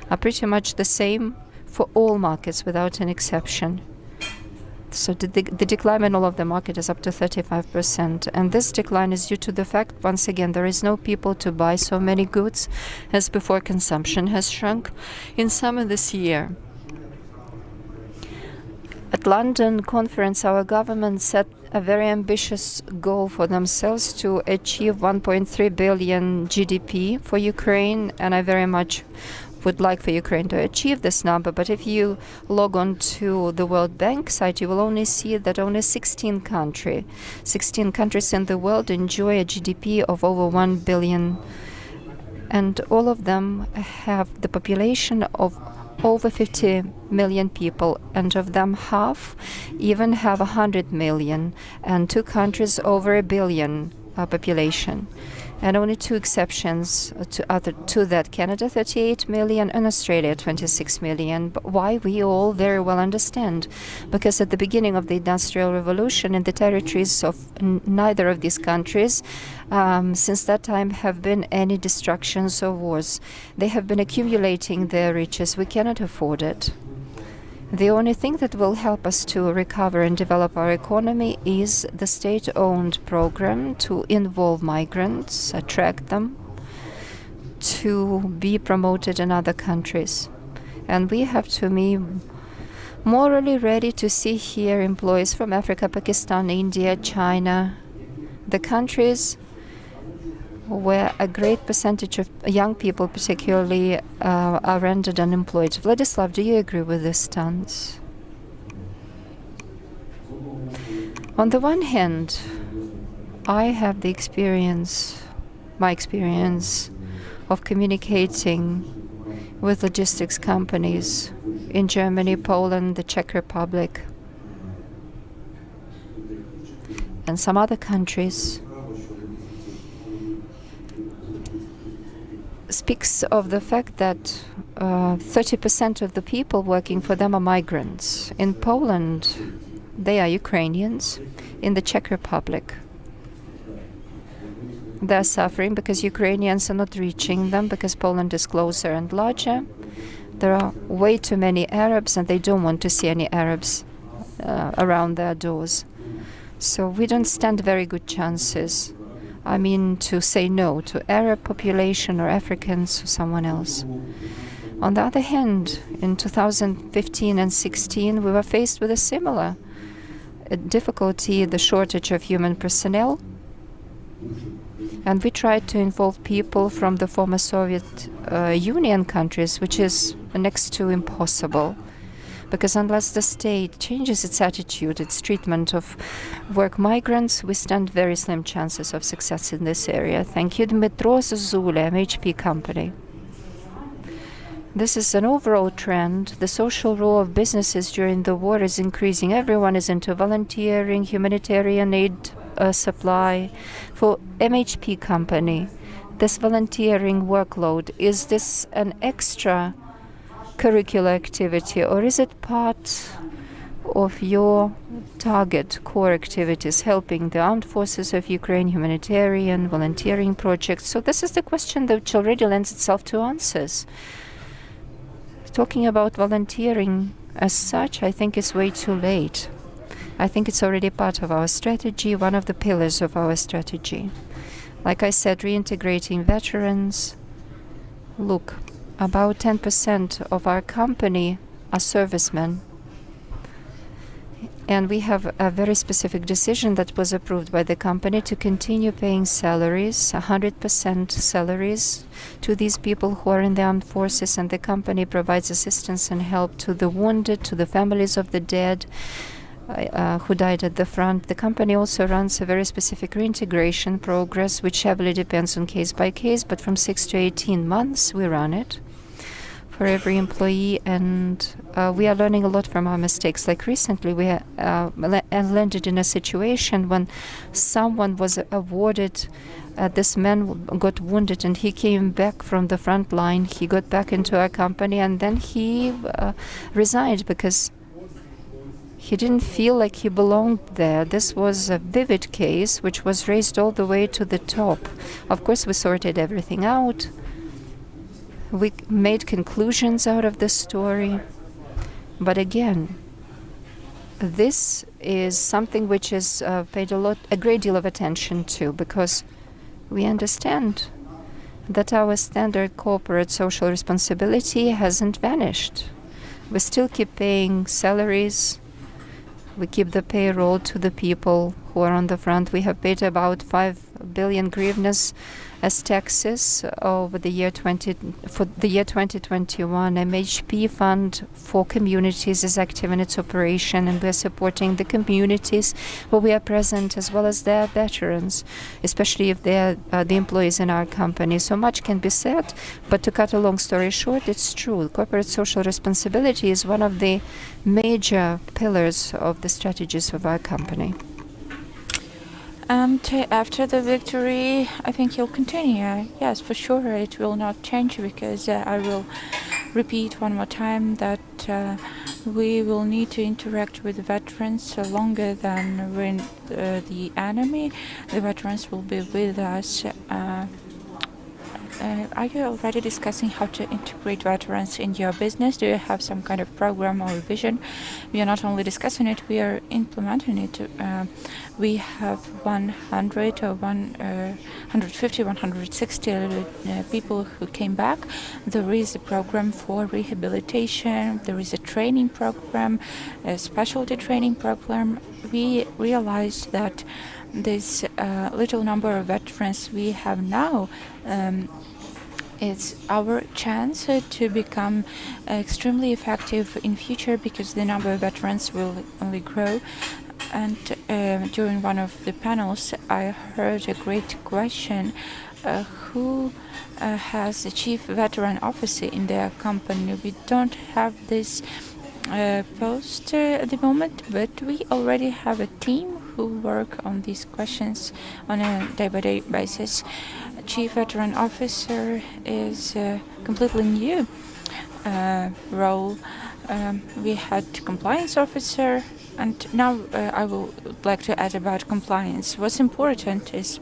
are pretty much the same for all markets without an exception. So the decline in all of the market is up to 35%. And this decline is due to the fact, once again, there is no people to buy so many goods as before. Consumption has shrunk in summer this year. At London conference, our government set a very ambitious goal for themselves to achieve 1.3 billion GDP for Ukraine, and I very much would like for Ukraine to achieve this number. But if you log on to the World Bank site, you will only see that only 16 countries in the world enjoy a GDP of over 1 billion. And all of them have the population of over 50 million people, and of them half even have 100 million, and 2 countries over 1 billion population. And only 2 exceptions to that: Canada 38 million and Australia 26 million. But why, we all very well understand. Because at the beginning of the Industrial Revolution, in the territories of neither of these countries, since that time have been any destructions or wars. They have been accumulating their riches. We cannot afford it. The only thing that will help us to recover and develop our economy is the state-owned program to involve migrants, attract them, to be promoted in other countries. And we have to be morally ready to see here employees from Africa, Pakistan, India, China, the countries where a great percentage of young people particularly are rendered unemployed. Vladyslav, do you agree with this stance? On the one hand, I have the my experience of communicating with logistics companies in Germany, Poland, the Czech Republic, and some other countries. Speaks of the fact that 30% of the people working for them are migrants. In Poland, they are Ukrainians. In the Czech Republic, they're suffering because Ukrainians are not reaching them, because Poland is closer and larger. There are way too many Arabs, and they don't want to see any Arabs around their doors. So we don't stand very good chances. I mean, to say no to Arab population or Africans or someone else. On the other hand, in 2015 and 16, we were faced with a similar difficulty, the shortage of human personnel. And we tried to involve people from the former Soviet Union countries, which is next to impossible. Because unless the state changes its attitude, its treatment of work migrants, we stand very slim chances of success in this area. Thank you. Dmytro, Zozulia, MHP company. This is an overall trend. The social role of businesses during the war is increasing. Everyone is into volunteering, humanitarian aid supply. For MHP company, this volunteering workload, is this an extra curricular activity, or is it part of your target core activities, helping the armed forces of Ukraine, humanitarian, volunteering projects? So this is the question that already lends itself to answers. Talking about volunteering as such, I think it's way too late. I think it's already part of our strategy, one of the pillars of our strategy. Like I said, reintegrating veterans. Look, about 10% of our company are servicemen. And we have a very specific decision that was approved by the company to continue paying salaries, 100% salaries, to these people who are in the armed forces, and the company provides assistance and help to the wounded, to the families of the dead who died at the front. The company also runs a very specific reintegration progress, which heavily depends on case by case, but from 6 to 18 months we run it for every employee, and we are learning a lot from our mistakes. Like recently, we landed in a situation when someone was awarded, this man got wounded and he came back from the front line. He got back into our company and then he resigned because he didn't feel like he belonged there. This was a vivid case which was raised all the way to the top. Of course, we sorted everything out. We made conclusions out of the story. But again, this is something which is paid a great deal of attention to, because we understand that our standard corporate social responsibility hasn't vanished. We still keep paying salaries. We keep the payroll to the people who are on the front. We have paid about 5 billion hryvnias as taxes over the year 2021. MHP fund for communities is active in its operation, and we are supporting the communities where we are present, as well as their veterans, especially if they are the employees in our company. So much can be said, but to cut a long story short, it's true. Corporate social responsibility is one of the major pillars of the strategies of our company. And after the victory, I think you'll continue. Yes, for sure, it will not change, because I will repeat one more time that we will need to interact with veterans longer than when the enemy. The veterans will be with us. Are you already discussing how to integrate veterans in your business? Do you have some kind of program or vision? We are not only discussing it, we are implementing it. We have 100 or 150, 160 people who came back. There is a program for rehabilitation. There is a training program, a specialty training program. We realized that this little number of veterans we have now, it's our chance to become extremely effective in future, because the number of veterans will only grow. And during one of the panels, I heard a great question: who has a chief veteran officer in their company? We don't have this post at the moment, but we already have a team who work on these questions on a day-by-day basis. Chief Veteran Officer is a completely new role. We had Compliance Officer, and now I would like to add about compliance. What's important is,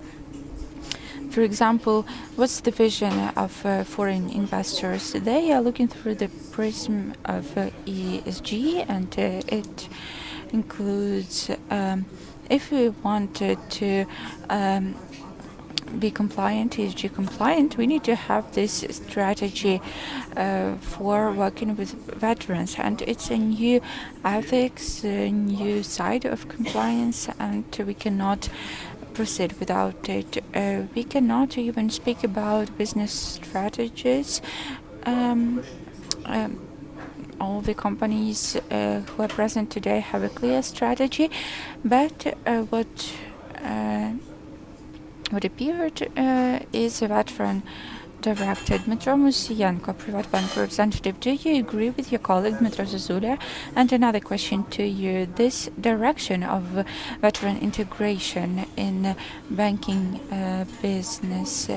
for example, what's the vision of foreign investors? They are looking through the prism of ESG, and it includes, if we wanted to be compliant, ESG compliant, we need to have this strategy for working with veterans. And it's a new ethics, a new side of compliance, and we cannot proceed without it. We cannot even speak about business strategies. All the companies who are present today have a clear strategy, but what appeared is a veteran director. Dmytro Musiienko, PrivatBank representative, do you agree with your colleague Dmytro Zozulia? And another question to you: this direction of veteran integration in banking business,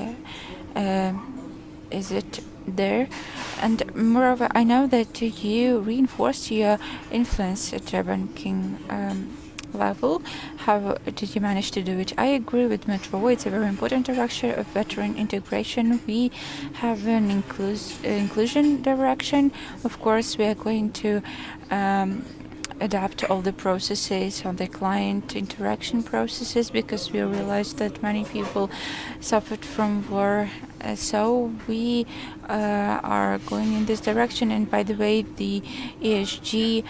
is it there? And moreover, I know that you reinforced your influence at the banking level. How did you manage to do it? I agree with Dmytro. It's a very important direction of veteran integration. We have an inclusion direction. Of course, we are going to adapt all the processes on the client interaction processes, because we realized that many people suffered from war. So we are going in this direction. And by the way, the ESG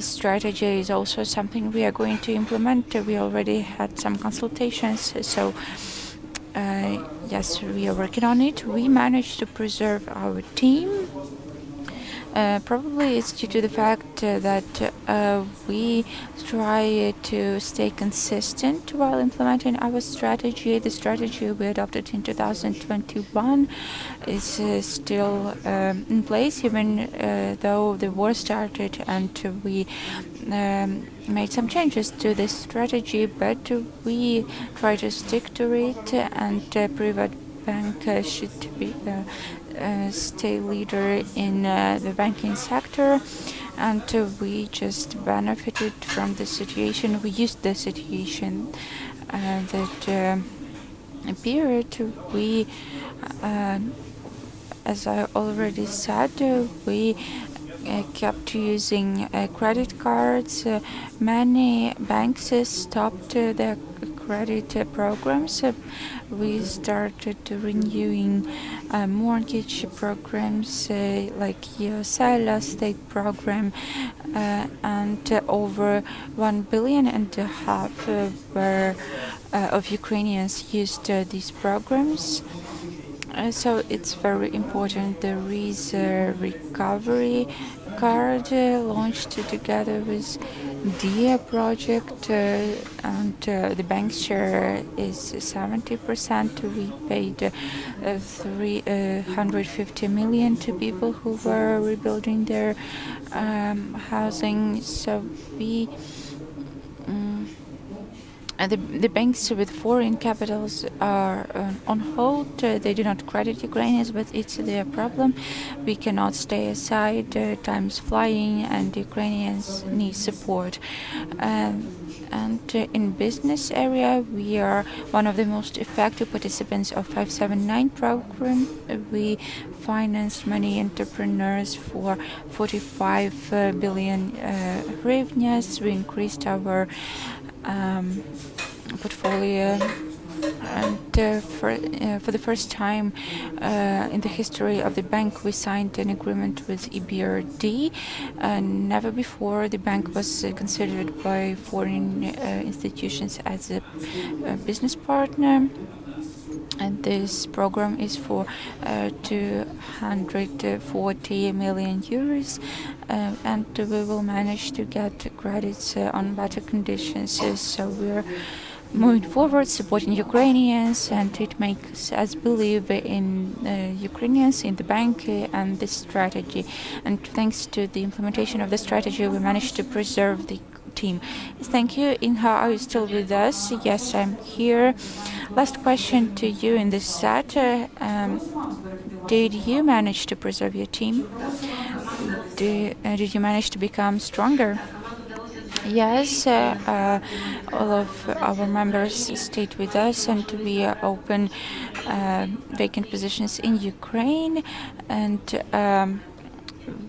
strategy is also something we are going to implement. We already had some consultations. So yes, we are working on it. We managed to preserve our team. Probably it's due to the fact that we try to stay consistent while implementing our strategy. The strategy we adopted in 2021 is still in place, even though the war started, and we made some changes to this strategy, but we try to stick to it, and PrivatBank should be stay leader in the banking sector, and we just benefited from the situation. We used the situation that appeared. We, as I already said, we kept using credit cards. Many banks stopped their credit programs. We started renewing mortgage programs like Vasyl state program, and over 1.5 billion of Ukrainians used these programs. So it's very important. There is a recovery card launched together with DIA project, and the bank share is 70%. We paid 350 million to people who were rebuilding their housing. So we the banks with foreign capitals are on hold. They do not credit Ukrainians, but it's their problem. We cannot stay aside. Time's flying, and Ukrainians need support. And in business area, we are one of the most effective participants of 579 program. We financed many entrepreneurs for 45 billion hryvnias. We increased our portfolio, and for the first time in the history of the bank, we signed an agreement with EBRD. Never before the bank was considered by foreign institutions as a business partner. And this program is for 240 million euros, and we will manage to get credits on better conditions. So we're moving forward, supporting Ukrainians, and it makes us believe in Ukrainians, in the bank, and this strategy. And thanks to the implementation of the strategy, we managed to preserve the team. Thank you. Inga, are you still with us? Yes, I'm here. Last question to you in this set. Did you manage to preserve your team? Did you manage to become stronger? Yes, all of our members stayed with us, and we open vacant positions in Ukraine, and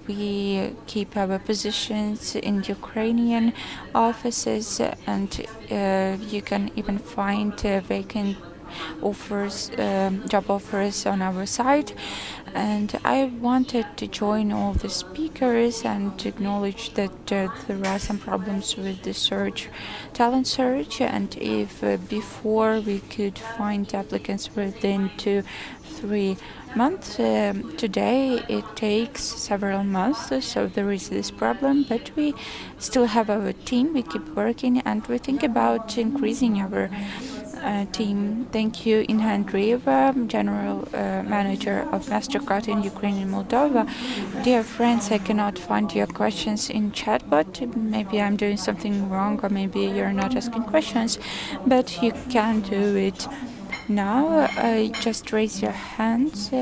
we keep our positions in Ukrainian offices, and you can even find vacant offers, job offers on our site. And I wanted to join all the speakers and to acknowledge that there are some problems with the talent search, and if before we could find applicants within 2-3 months, today it takes several months, so there is this problem, but we still have our team, we keep working, and we think about increasing our team. Thank you, Inga Andreieva, General Manager of Mastercard in Ukraine and Moldova. Dear friends, I cannot find your questions in chat, but maybe I'm doing something wrong, or maybe you're not asking questions, but you can do it now. Just raise your hands.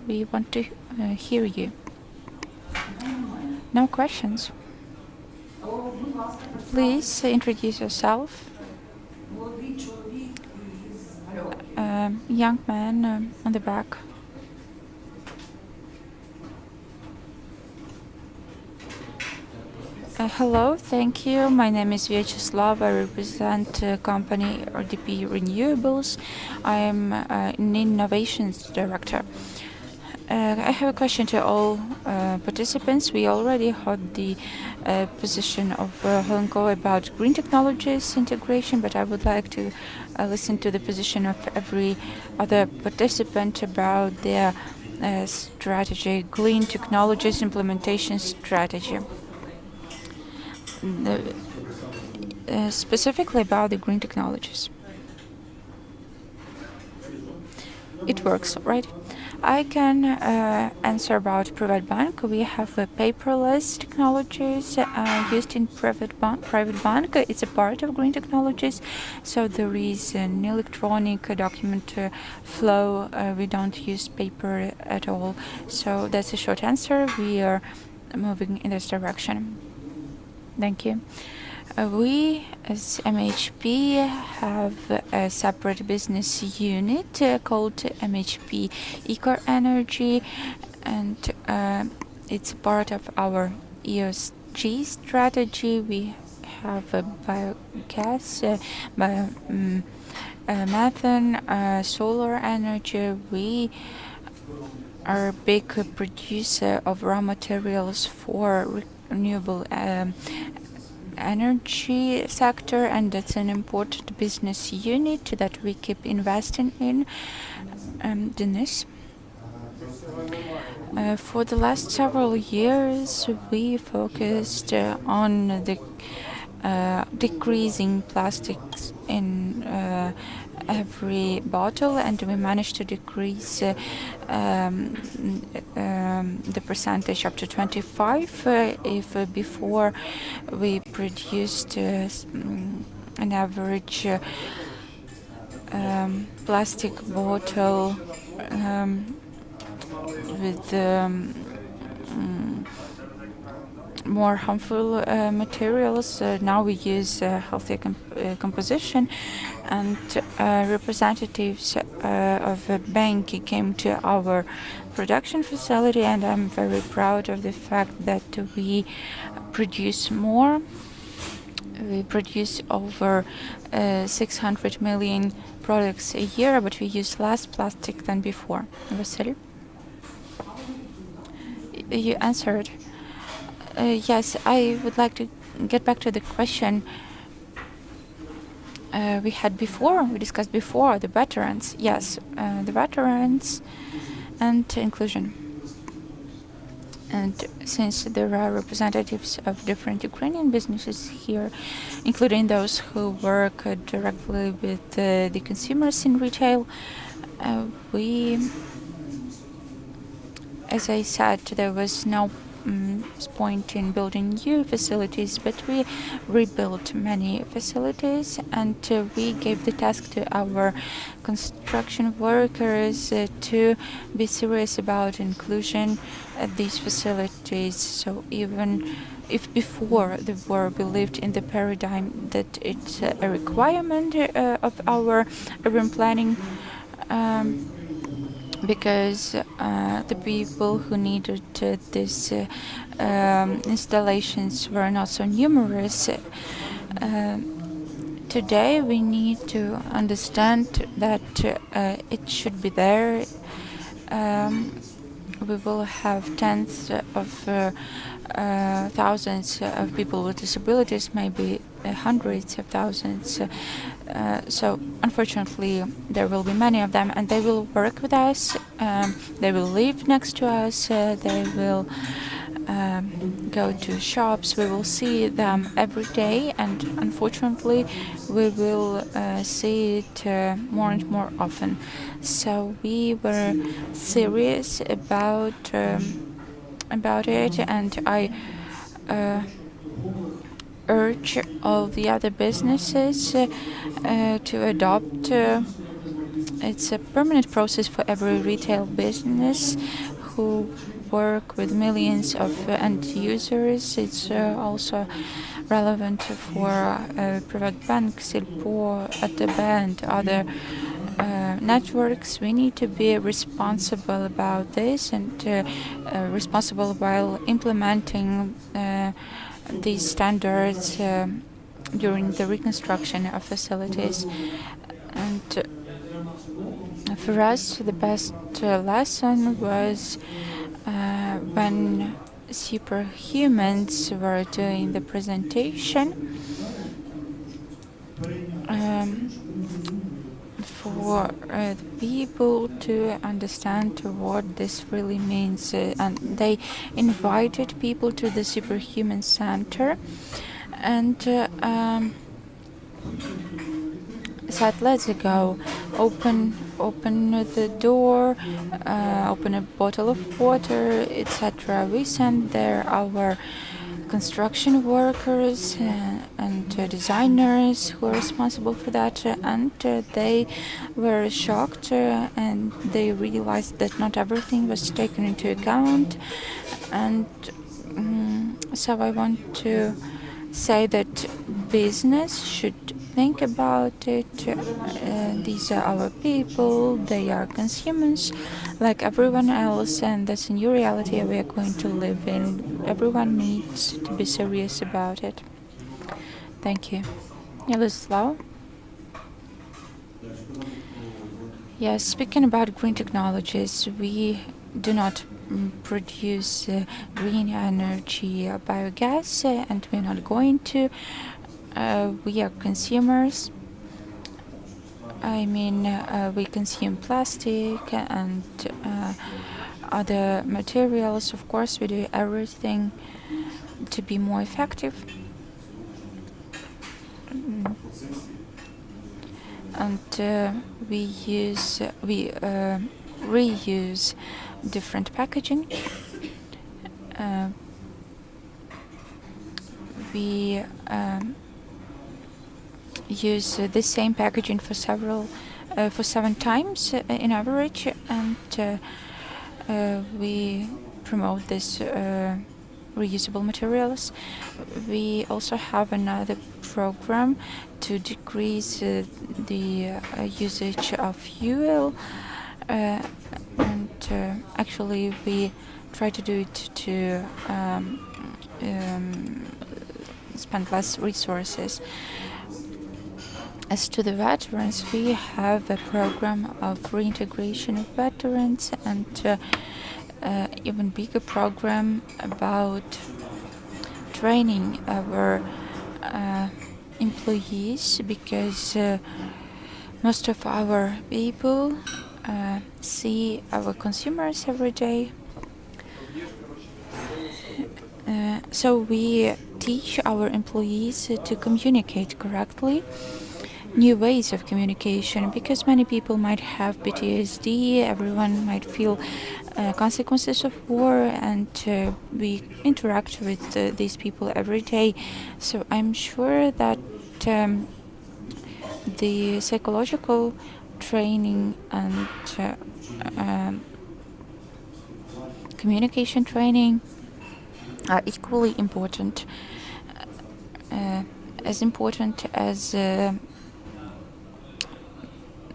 We want to hear you. No questions. Please introduce yourself. Young man on the back. Hello, thank you. My name is Vyacheslav. I represent company RDP Renewables. I am an innovations director. I have a question to all participants. We already had the position of OKKO about green technologies integration, but I would like to listen to the position of every other participant about their strategy, green technologies implementation strategy. Specifically about the green technologies. It works, right? I can answer about PrivatBank. We have paperless technologies used in PrivatBank. It's a part of green technologies, so there is an electronic document flow. We don't use paper at all. So that's a short answer. We are moving in this direction. Thank you. We, as MHP, have a separate business unit called MHP Eco Energy, and it's part of our ESG strategy. We have biogas, methane, solar energy. We are a big producer of raw materials for renewable energy sector, and that's an important business unit that we keep investing in. Denise, for the last several years, we focused on the decreasing plastics in every bottle, and we managed to decrease the percentage up to 25. If before we produced an average plastic bottle with more harmful materials. Now we use healthy composition, and representatives of a bank came to our production facility, and I'm very proud of the fact that we produce more. We produce over 600 million products a year, but we use less plastic than before. Vasyl? You answered. Yes, I would like to get back to the question we discussed before, the veterans. Yes, the veterans and inclusion. And since there are representatives of different Ukrainian businesses here, including those who work directly with the consumers in retail, as I said, there was no point in building new facilities, but we rebuilt many facilities, and we gave the task to our construction workers to be serious about inclusion at these facilities. So even if before the war we lived in the paradigm that it's a requirement of our urban planning, because the people who needed these installations were not so numerous. Today we need to understand that it should be there. We will have tens of thousands of people with disabilities, maybe hundreds of thousands. So unfortunately there will be many of them, and they will work with us, they will live next to us, they will go to shops, we will see them every day, and unfortunately we will see it more and more often. So we were serious about it, and I urge all the other businesses to adopt. It's a permanent process for every retail business who work with millions of end users. It's also relevant for PrivatBank, Silpo, ATB, and other networks. We need to be responsible about this, and responsible while implementing these standards during the reconstruction of facilities. And for us, the best lesson was when superhumans were doing the presentation for the people to understand what this really means. And they invited people to the Superhuman Center and said, let's go, open the door, open a bottle of water, etc. We sent there our construction workers and designers who are responsible for that, and they were shocked and they realized that not everything was taken into account. And so I want to say that business should think about it. These are our people, they are consumers like everyone else, and that's a new reality we are going to live in. Everyone needs to be serious about it. Thank you. Vladyslav? Yes, speaking about green technologies, we do not produce green energy biogas, and we're not going to. We are consumers. I mean, we consume plastic and other materials. Of course, we do everything to be more effective. And we reuse different packaging. We use the same packaging for 7 times in average, and we promote this reusable materials. We also have another program to decrease the usage of fuel, and actually we try to do it to spend less resources. As to the veterans, we have a program of reintegration of veterans, and even bigger program about training our employees, because most of our people see our consumers every day. So we teach our employees to communicate correctly, new ways of communication, because many people might have PTSD, everyone might feel consequences of war, and we interact with these people every day. So I'm sure that the psychological training and communication training are equally important, as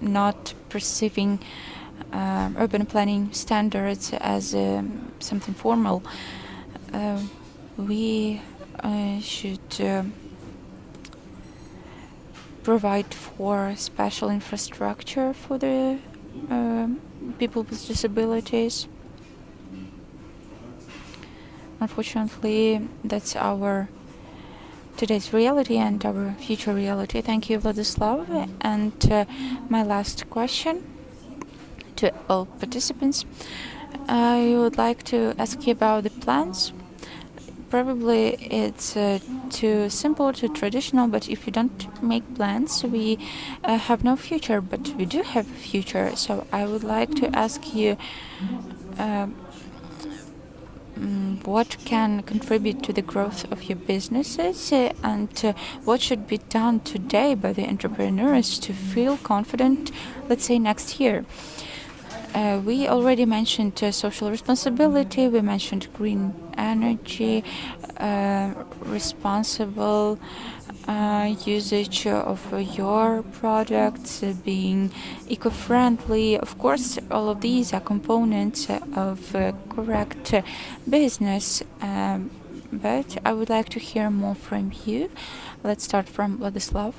not perceiving urban planning standards as something formal. We should provide for special infrastructure for the people with disabilities. Unfortunately, that's our today's reality and our future reality. Thank you, Vladyslav. And my last question to all participants. I would like to ask you about the plans. Probably it's too simple, too traditional, but if you don't make plans, we have no future, but we do have a future. So I would like to ask you what can contribute to the growth of your businesses, and what should be done today by the entrepreneurs to feel confident, let's say, next year. We already mentioned social responsibility, we mentioned green energy, responsible usage of your products, being eco-friendly. Of course, all of these are components of correct business, but I would like to hear more from you. Let's start from Vladyslav.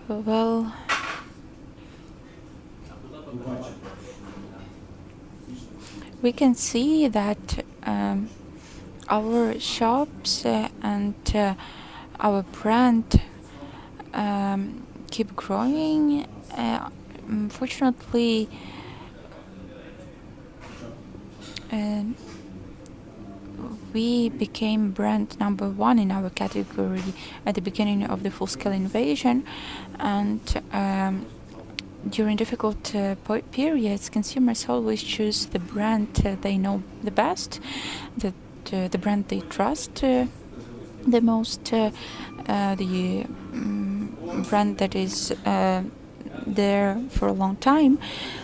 Well, we can see that our shops and our brand keep growing. Unfortunately, we became brand number 1 in our category at the beginning of the full-scale invasion, and during difficult periods, consumers always choose the brand they know the best, the brand they trust the most, the brand that is there for a long time.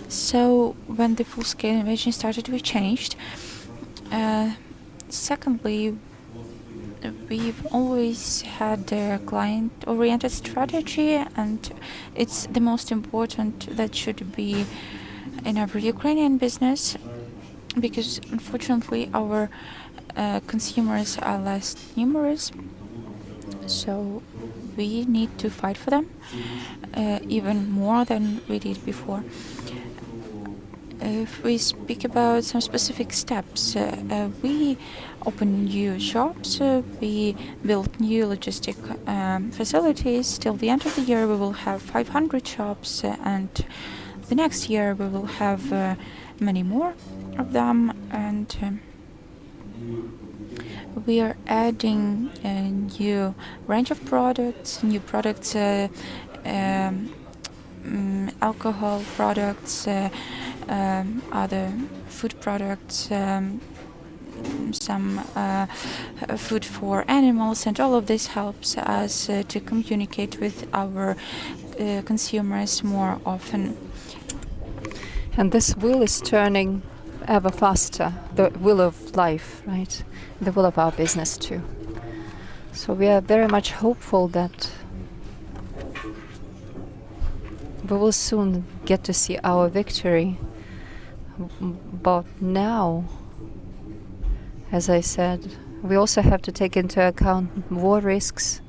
So when the full-scale invasion started, we changed. Secondly, we've always had a client-oriented strategy, and it's the most important that should be in every Ukrainian business, because unfortunately our consumers are less numerous, so we need to fight for them even more than we did before. If we speak about some specific steps, we open new shops, we build new logistic facilities. Till the end of the year we will have 500 shops, and the next year we will have many more of them, and we are adding a new range of products, alcohol products, other food products, some food for animals, and all of this helps us to communicate with our consumers more often. And this wheel is turning ever faster, the wheel of life, right? The wheel of our business too. So we are very much hopeful that we will soon get to see our victory. But now, as I said, we also have to take into account war risks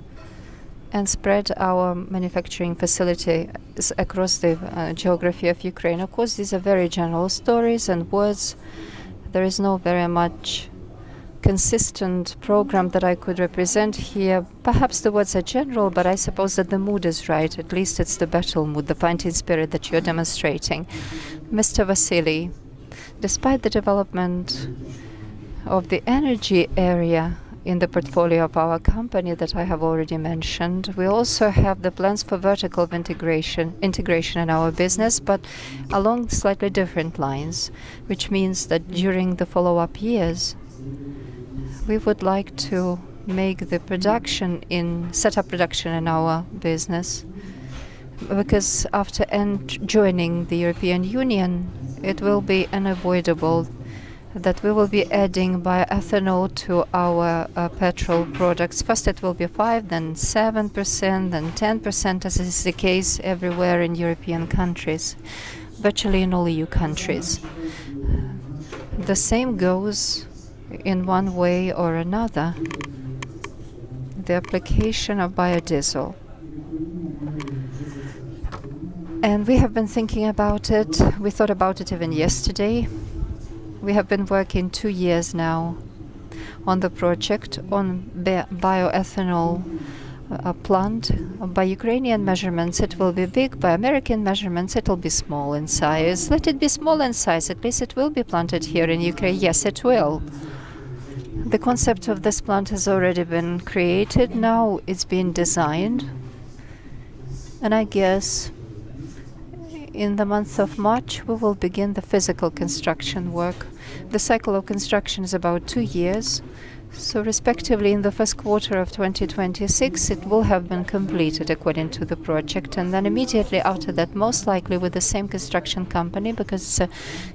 and spread our manufacturing facilities across the geography of Ukraine. Of course, these are very general stories and words. There is no very much consistent program that I could represent here. Perhaps the words are general, but I suppose that the mood is right. At least it's the battle mood, the fighting spirit that you're demonstrating. Mr. Vasyl, despite the development of the energy area in the portfolio of our company that I have already mentioned, we also have the plans for vertical integration in our business, but along slightly different lines, which means that during the follow-up years, we would like to make the set up production in our business, because after joining the European Union, it will be unavoidable that we will be adding bioethanol to our petrol products. First it will be 5%, then 7%, then 10%, as is the case everywhere in European countries, virtually in all EU countries. The same goes in one way or another, the application of biodiesel. And we have been thinking about it. We thought about it even yesterday. We have been working 2 years now on the project on bioethanol plant. By Ukrainian measurements, it will be big. By American measurements, it will be small in size. Let it be small in size. At least it will be planted here in Ukraine. Yes, it will. The concept of this plant has already been created. Now it's being designed. And I guess in the month of March, we will begin the physical construction work. The cycle of construction is about 2 years. So respectively, in the first quarter of 2026, it will have been completed according to the project. And then immediately after that, most likely with the same construction company, because it's a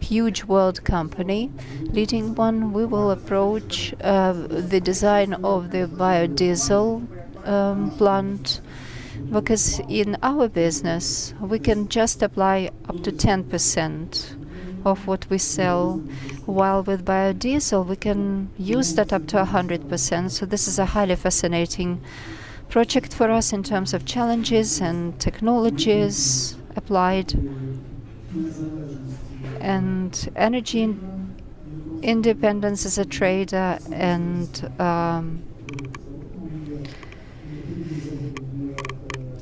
huge world company, leading one, we will approach the design of the biodiesel plant. Because in our business, we can just apply up to 10% of what we sell, while with biodiesel we can use that up to 100%. So this is a highly fascinating project for us in terms of challenges and technologies applied, and energy independence as a trader and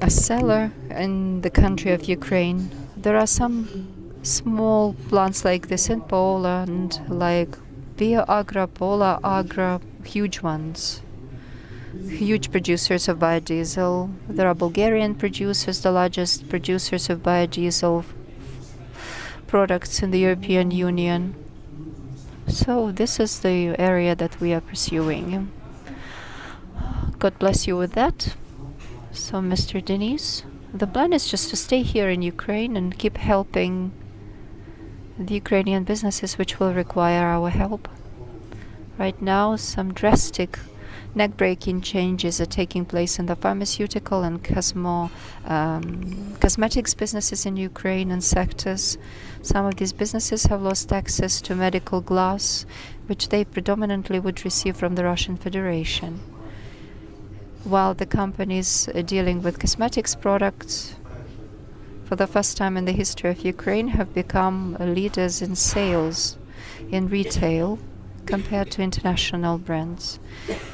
a seller in the country of Ukraine. There are some small plants like this in Poland, like BioAgra, Pola Agra, huge ones, huge producers of biodiesel. There are Bulgarian producers, the largest producers of biodiesel products in the European Union. So this is the area that we are pursuing. God bless you with that. So, Mr. Denis, the plan is just to stay here in Ukraine and keep helping the Ukrainian businesses which will require our help. Right now, some drastic neck-breaking changes are taking place in the pharmaceutical and cosmetics businesses in Ukraine and sectors. Some of these businesses have lost access to medical glass, which they predominantly would receive from the Russian Federation. While the companies dealing with cosmetics products, for the first time in the history of Ukraine, have become leaders in sales, in retail, compared to international brands.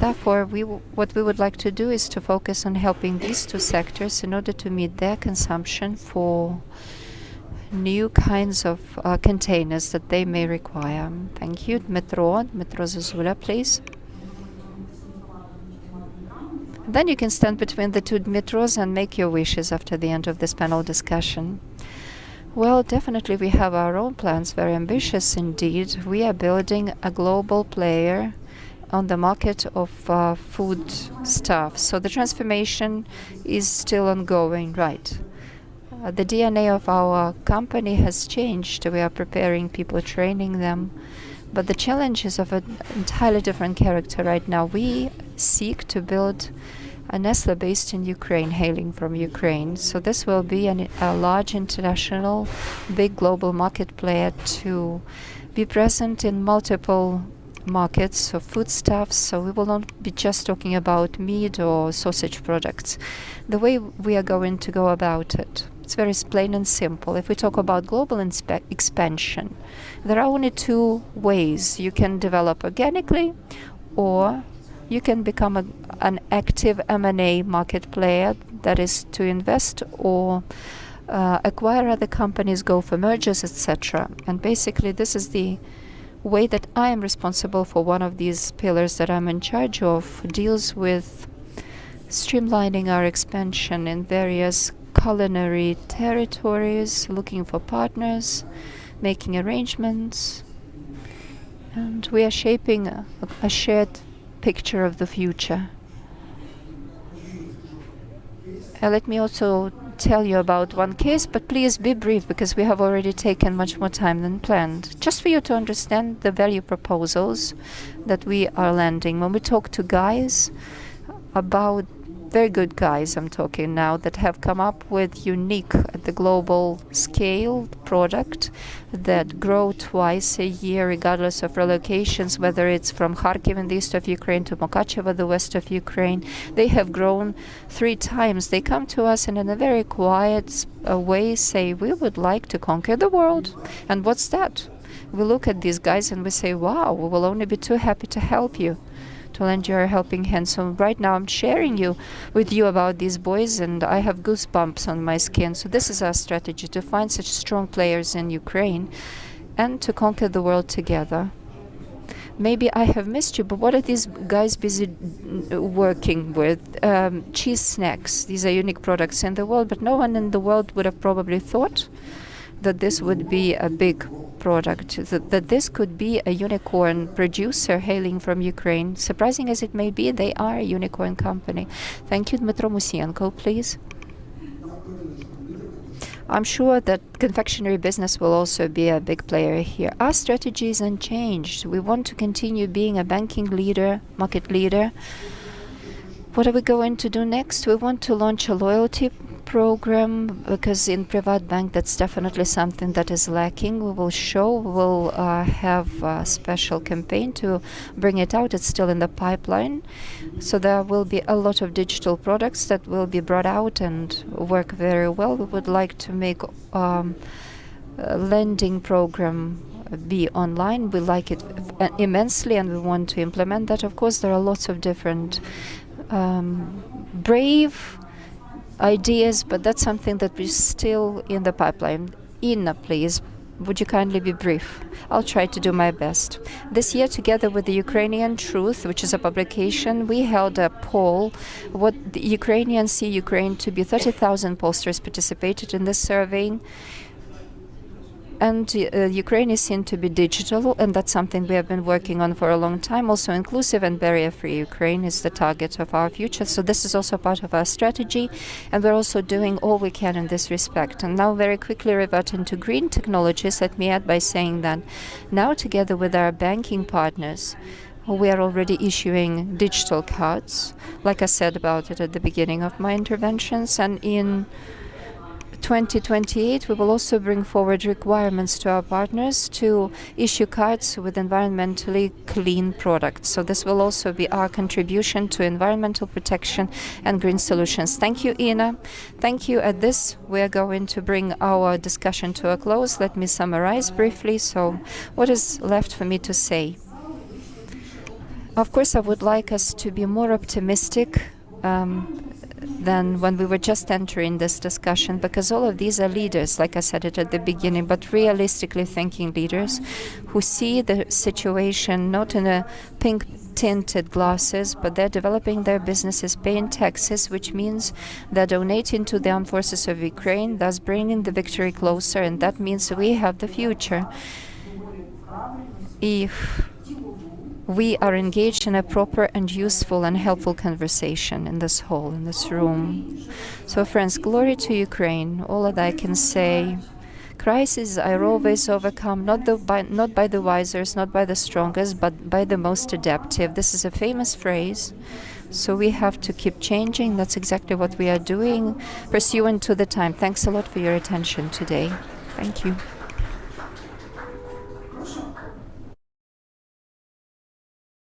Therefore, what we would like to do is to focus on helping these two sectors in order to meet their consumption for new kinds of containers that they may require. Thank you. Dmytro Zozulia, please. Then you can stand between the two Dmytros and make your wishes after the end of this panel discussion. Well, definitely we have our own plans, very ambitious indeed. We are building a global player on the market of food stuff. So the transformation is still ongoing, right? The DNA of our company has changed. We are preparing people, training them. But the challenge is of an entirely different character right now. We seek to build a Nestle based in Ukraine, hailing from Ukraine. So this will be a large international, big global market player to be present in multiple markets of foodstuffs. So we will not be just talking about meat or sausage products. The way we are going to go about it, it's very plain and simple. If we talk about global expansion, there are only two ways. You can develop organically, or you can become an active M&A market player, that is to invest or acquire other companies, go for mergers, etc. And basically this is the way that I am responsible for one of these pillars that I'm in charge of, deals with streamlining our expansion in various culinary territories, looking for partners, making arrangements, and we are shaping a shared picture of the future. Let me also tell you about one case, but please be brief because we have already taken much more time than planned. Just for you to understand the value proposals that we are landing. When we talk to guys about very good guys, I'm talking now, that have come up with unique at the global scale product that grow twice a year regardless of relocations, whether it's from Kharkiv in the east of Ukraine to Mukachevo, the west of Ukraine. They have grown 3 times. They come to us and in a very quiet way say, we would like to conquer the world. And what's that? We look at these guys and we say, wow, we will only be too happy to help you, to lend your helping hand. So right now I'm sharing with you about these boys, and I have goosebumps on my skin. So this is our strategy, to find such strong players in Ukraine and to conquer the world together. Maybe I have missed you, but what are these guys busy working with? Cheese snacks. These are unique products in the world, but no one in the world would have probably thought that this would be a big product, that this could be a unicorn producer hailing from Ukraine. Surprising as it may be, they are a unicorn company. Thank you. Dmytro Musiienko, please. I'm sure that confectionery business will also be a big player here. Our strategy is unchanged. We want to continue being a banking leader, market leader. What are we going to do next? We want to launch a loyalty program, because in PrivatBank that's definitely something that is lacking. We will have a special campaign to bring it out. It's still in the pipeline. So there will be a lot of digital products that will be brought out and work very well. We would like to make a lending program be online. We like it immensely and we want to implement that. Of course, there are lots of different brave ideas, but that's something that is still in the pipeline. Inna, please, would you kindly be brief? I'll try to do my best. This year, together with the Ukrainian Truth, which is a publication, we held a poll. What the Ukrainians see Ukraine to be. 30,000 pollsters participated in this survey. And Ukraine is seen to be digital, and that's something we have been working on for a long time. Also, inclusive and barrier-free Ukraine is the target of our future. So this is also part of our strategy, and we're also doing all we can in this respect. And now very quickly reverting to green technologies, let me add by saying that now together with our banking partners, we are already issuing digital cards, like I said about it at the beginning of my interventions, and in 2028, we will also bring forward requirements to our partners to issue cards with environmentally clean products. So this will also be our contribution to environmental protection and green solutions. Thank you, Inna. Thank you. At this, we are going to bring our discussion to a close. Let me summarize briefly. So what is left for me to say? Of course, I would like us to be more optimistic than when we were just entering this discussion, because all of these are leaders, like I said it at the beginning, but realistically thinking leaders who see the situation not in a pink-tinted glasses, but they're developing their businesses, paying taxes, which means they're donating to the armed forces of Ukraine, thus bringing the victory closer, and that means we have the future. If we are engaged in a proper and useful and helpful conversation in this hall, in this room. So friends, glory to Ukraine. All that I can say. Crises are always overcome, not by the wisest, not by the strongest, but by the most adaptive. This is a famous phrase. So we have to keep changing. That's exactly what we are doing, pursuant to the time. Thanks a lot for your attention today. Thank you.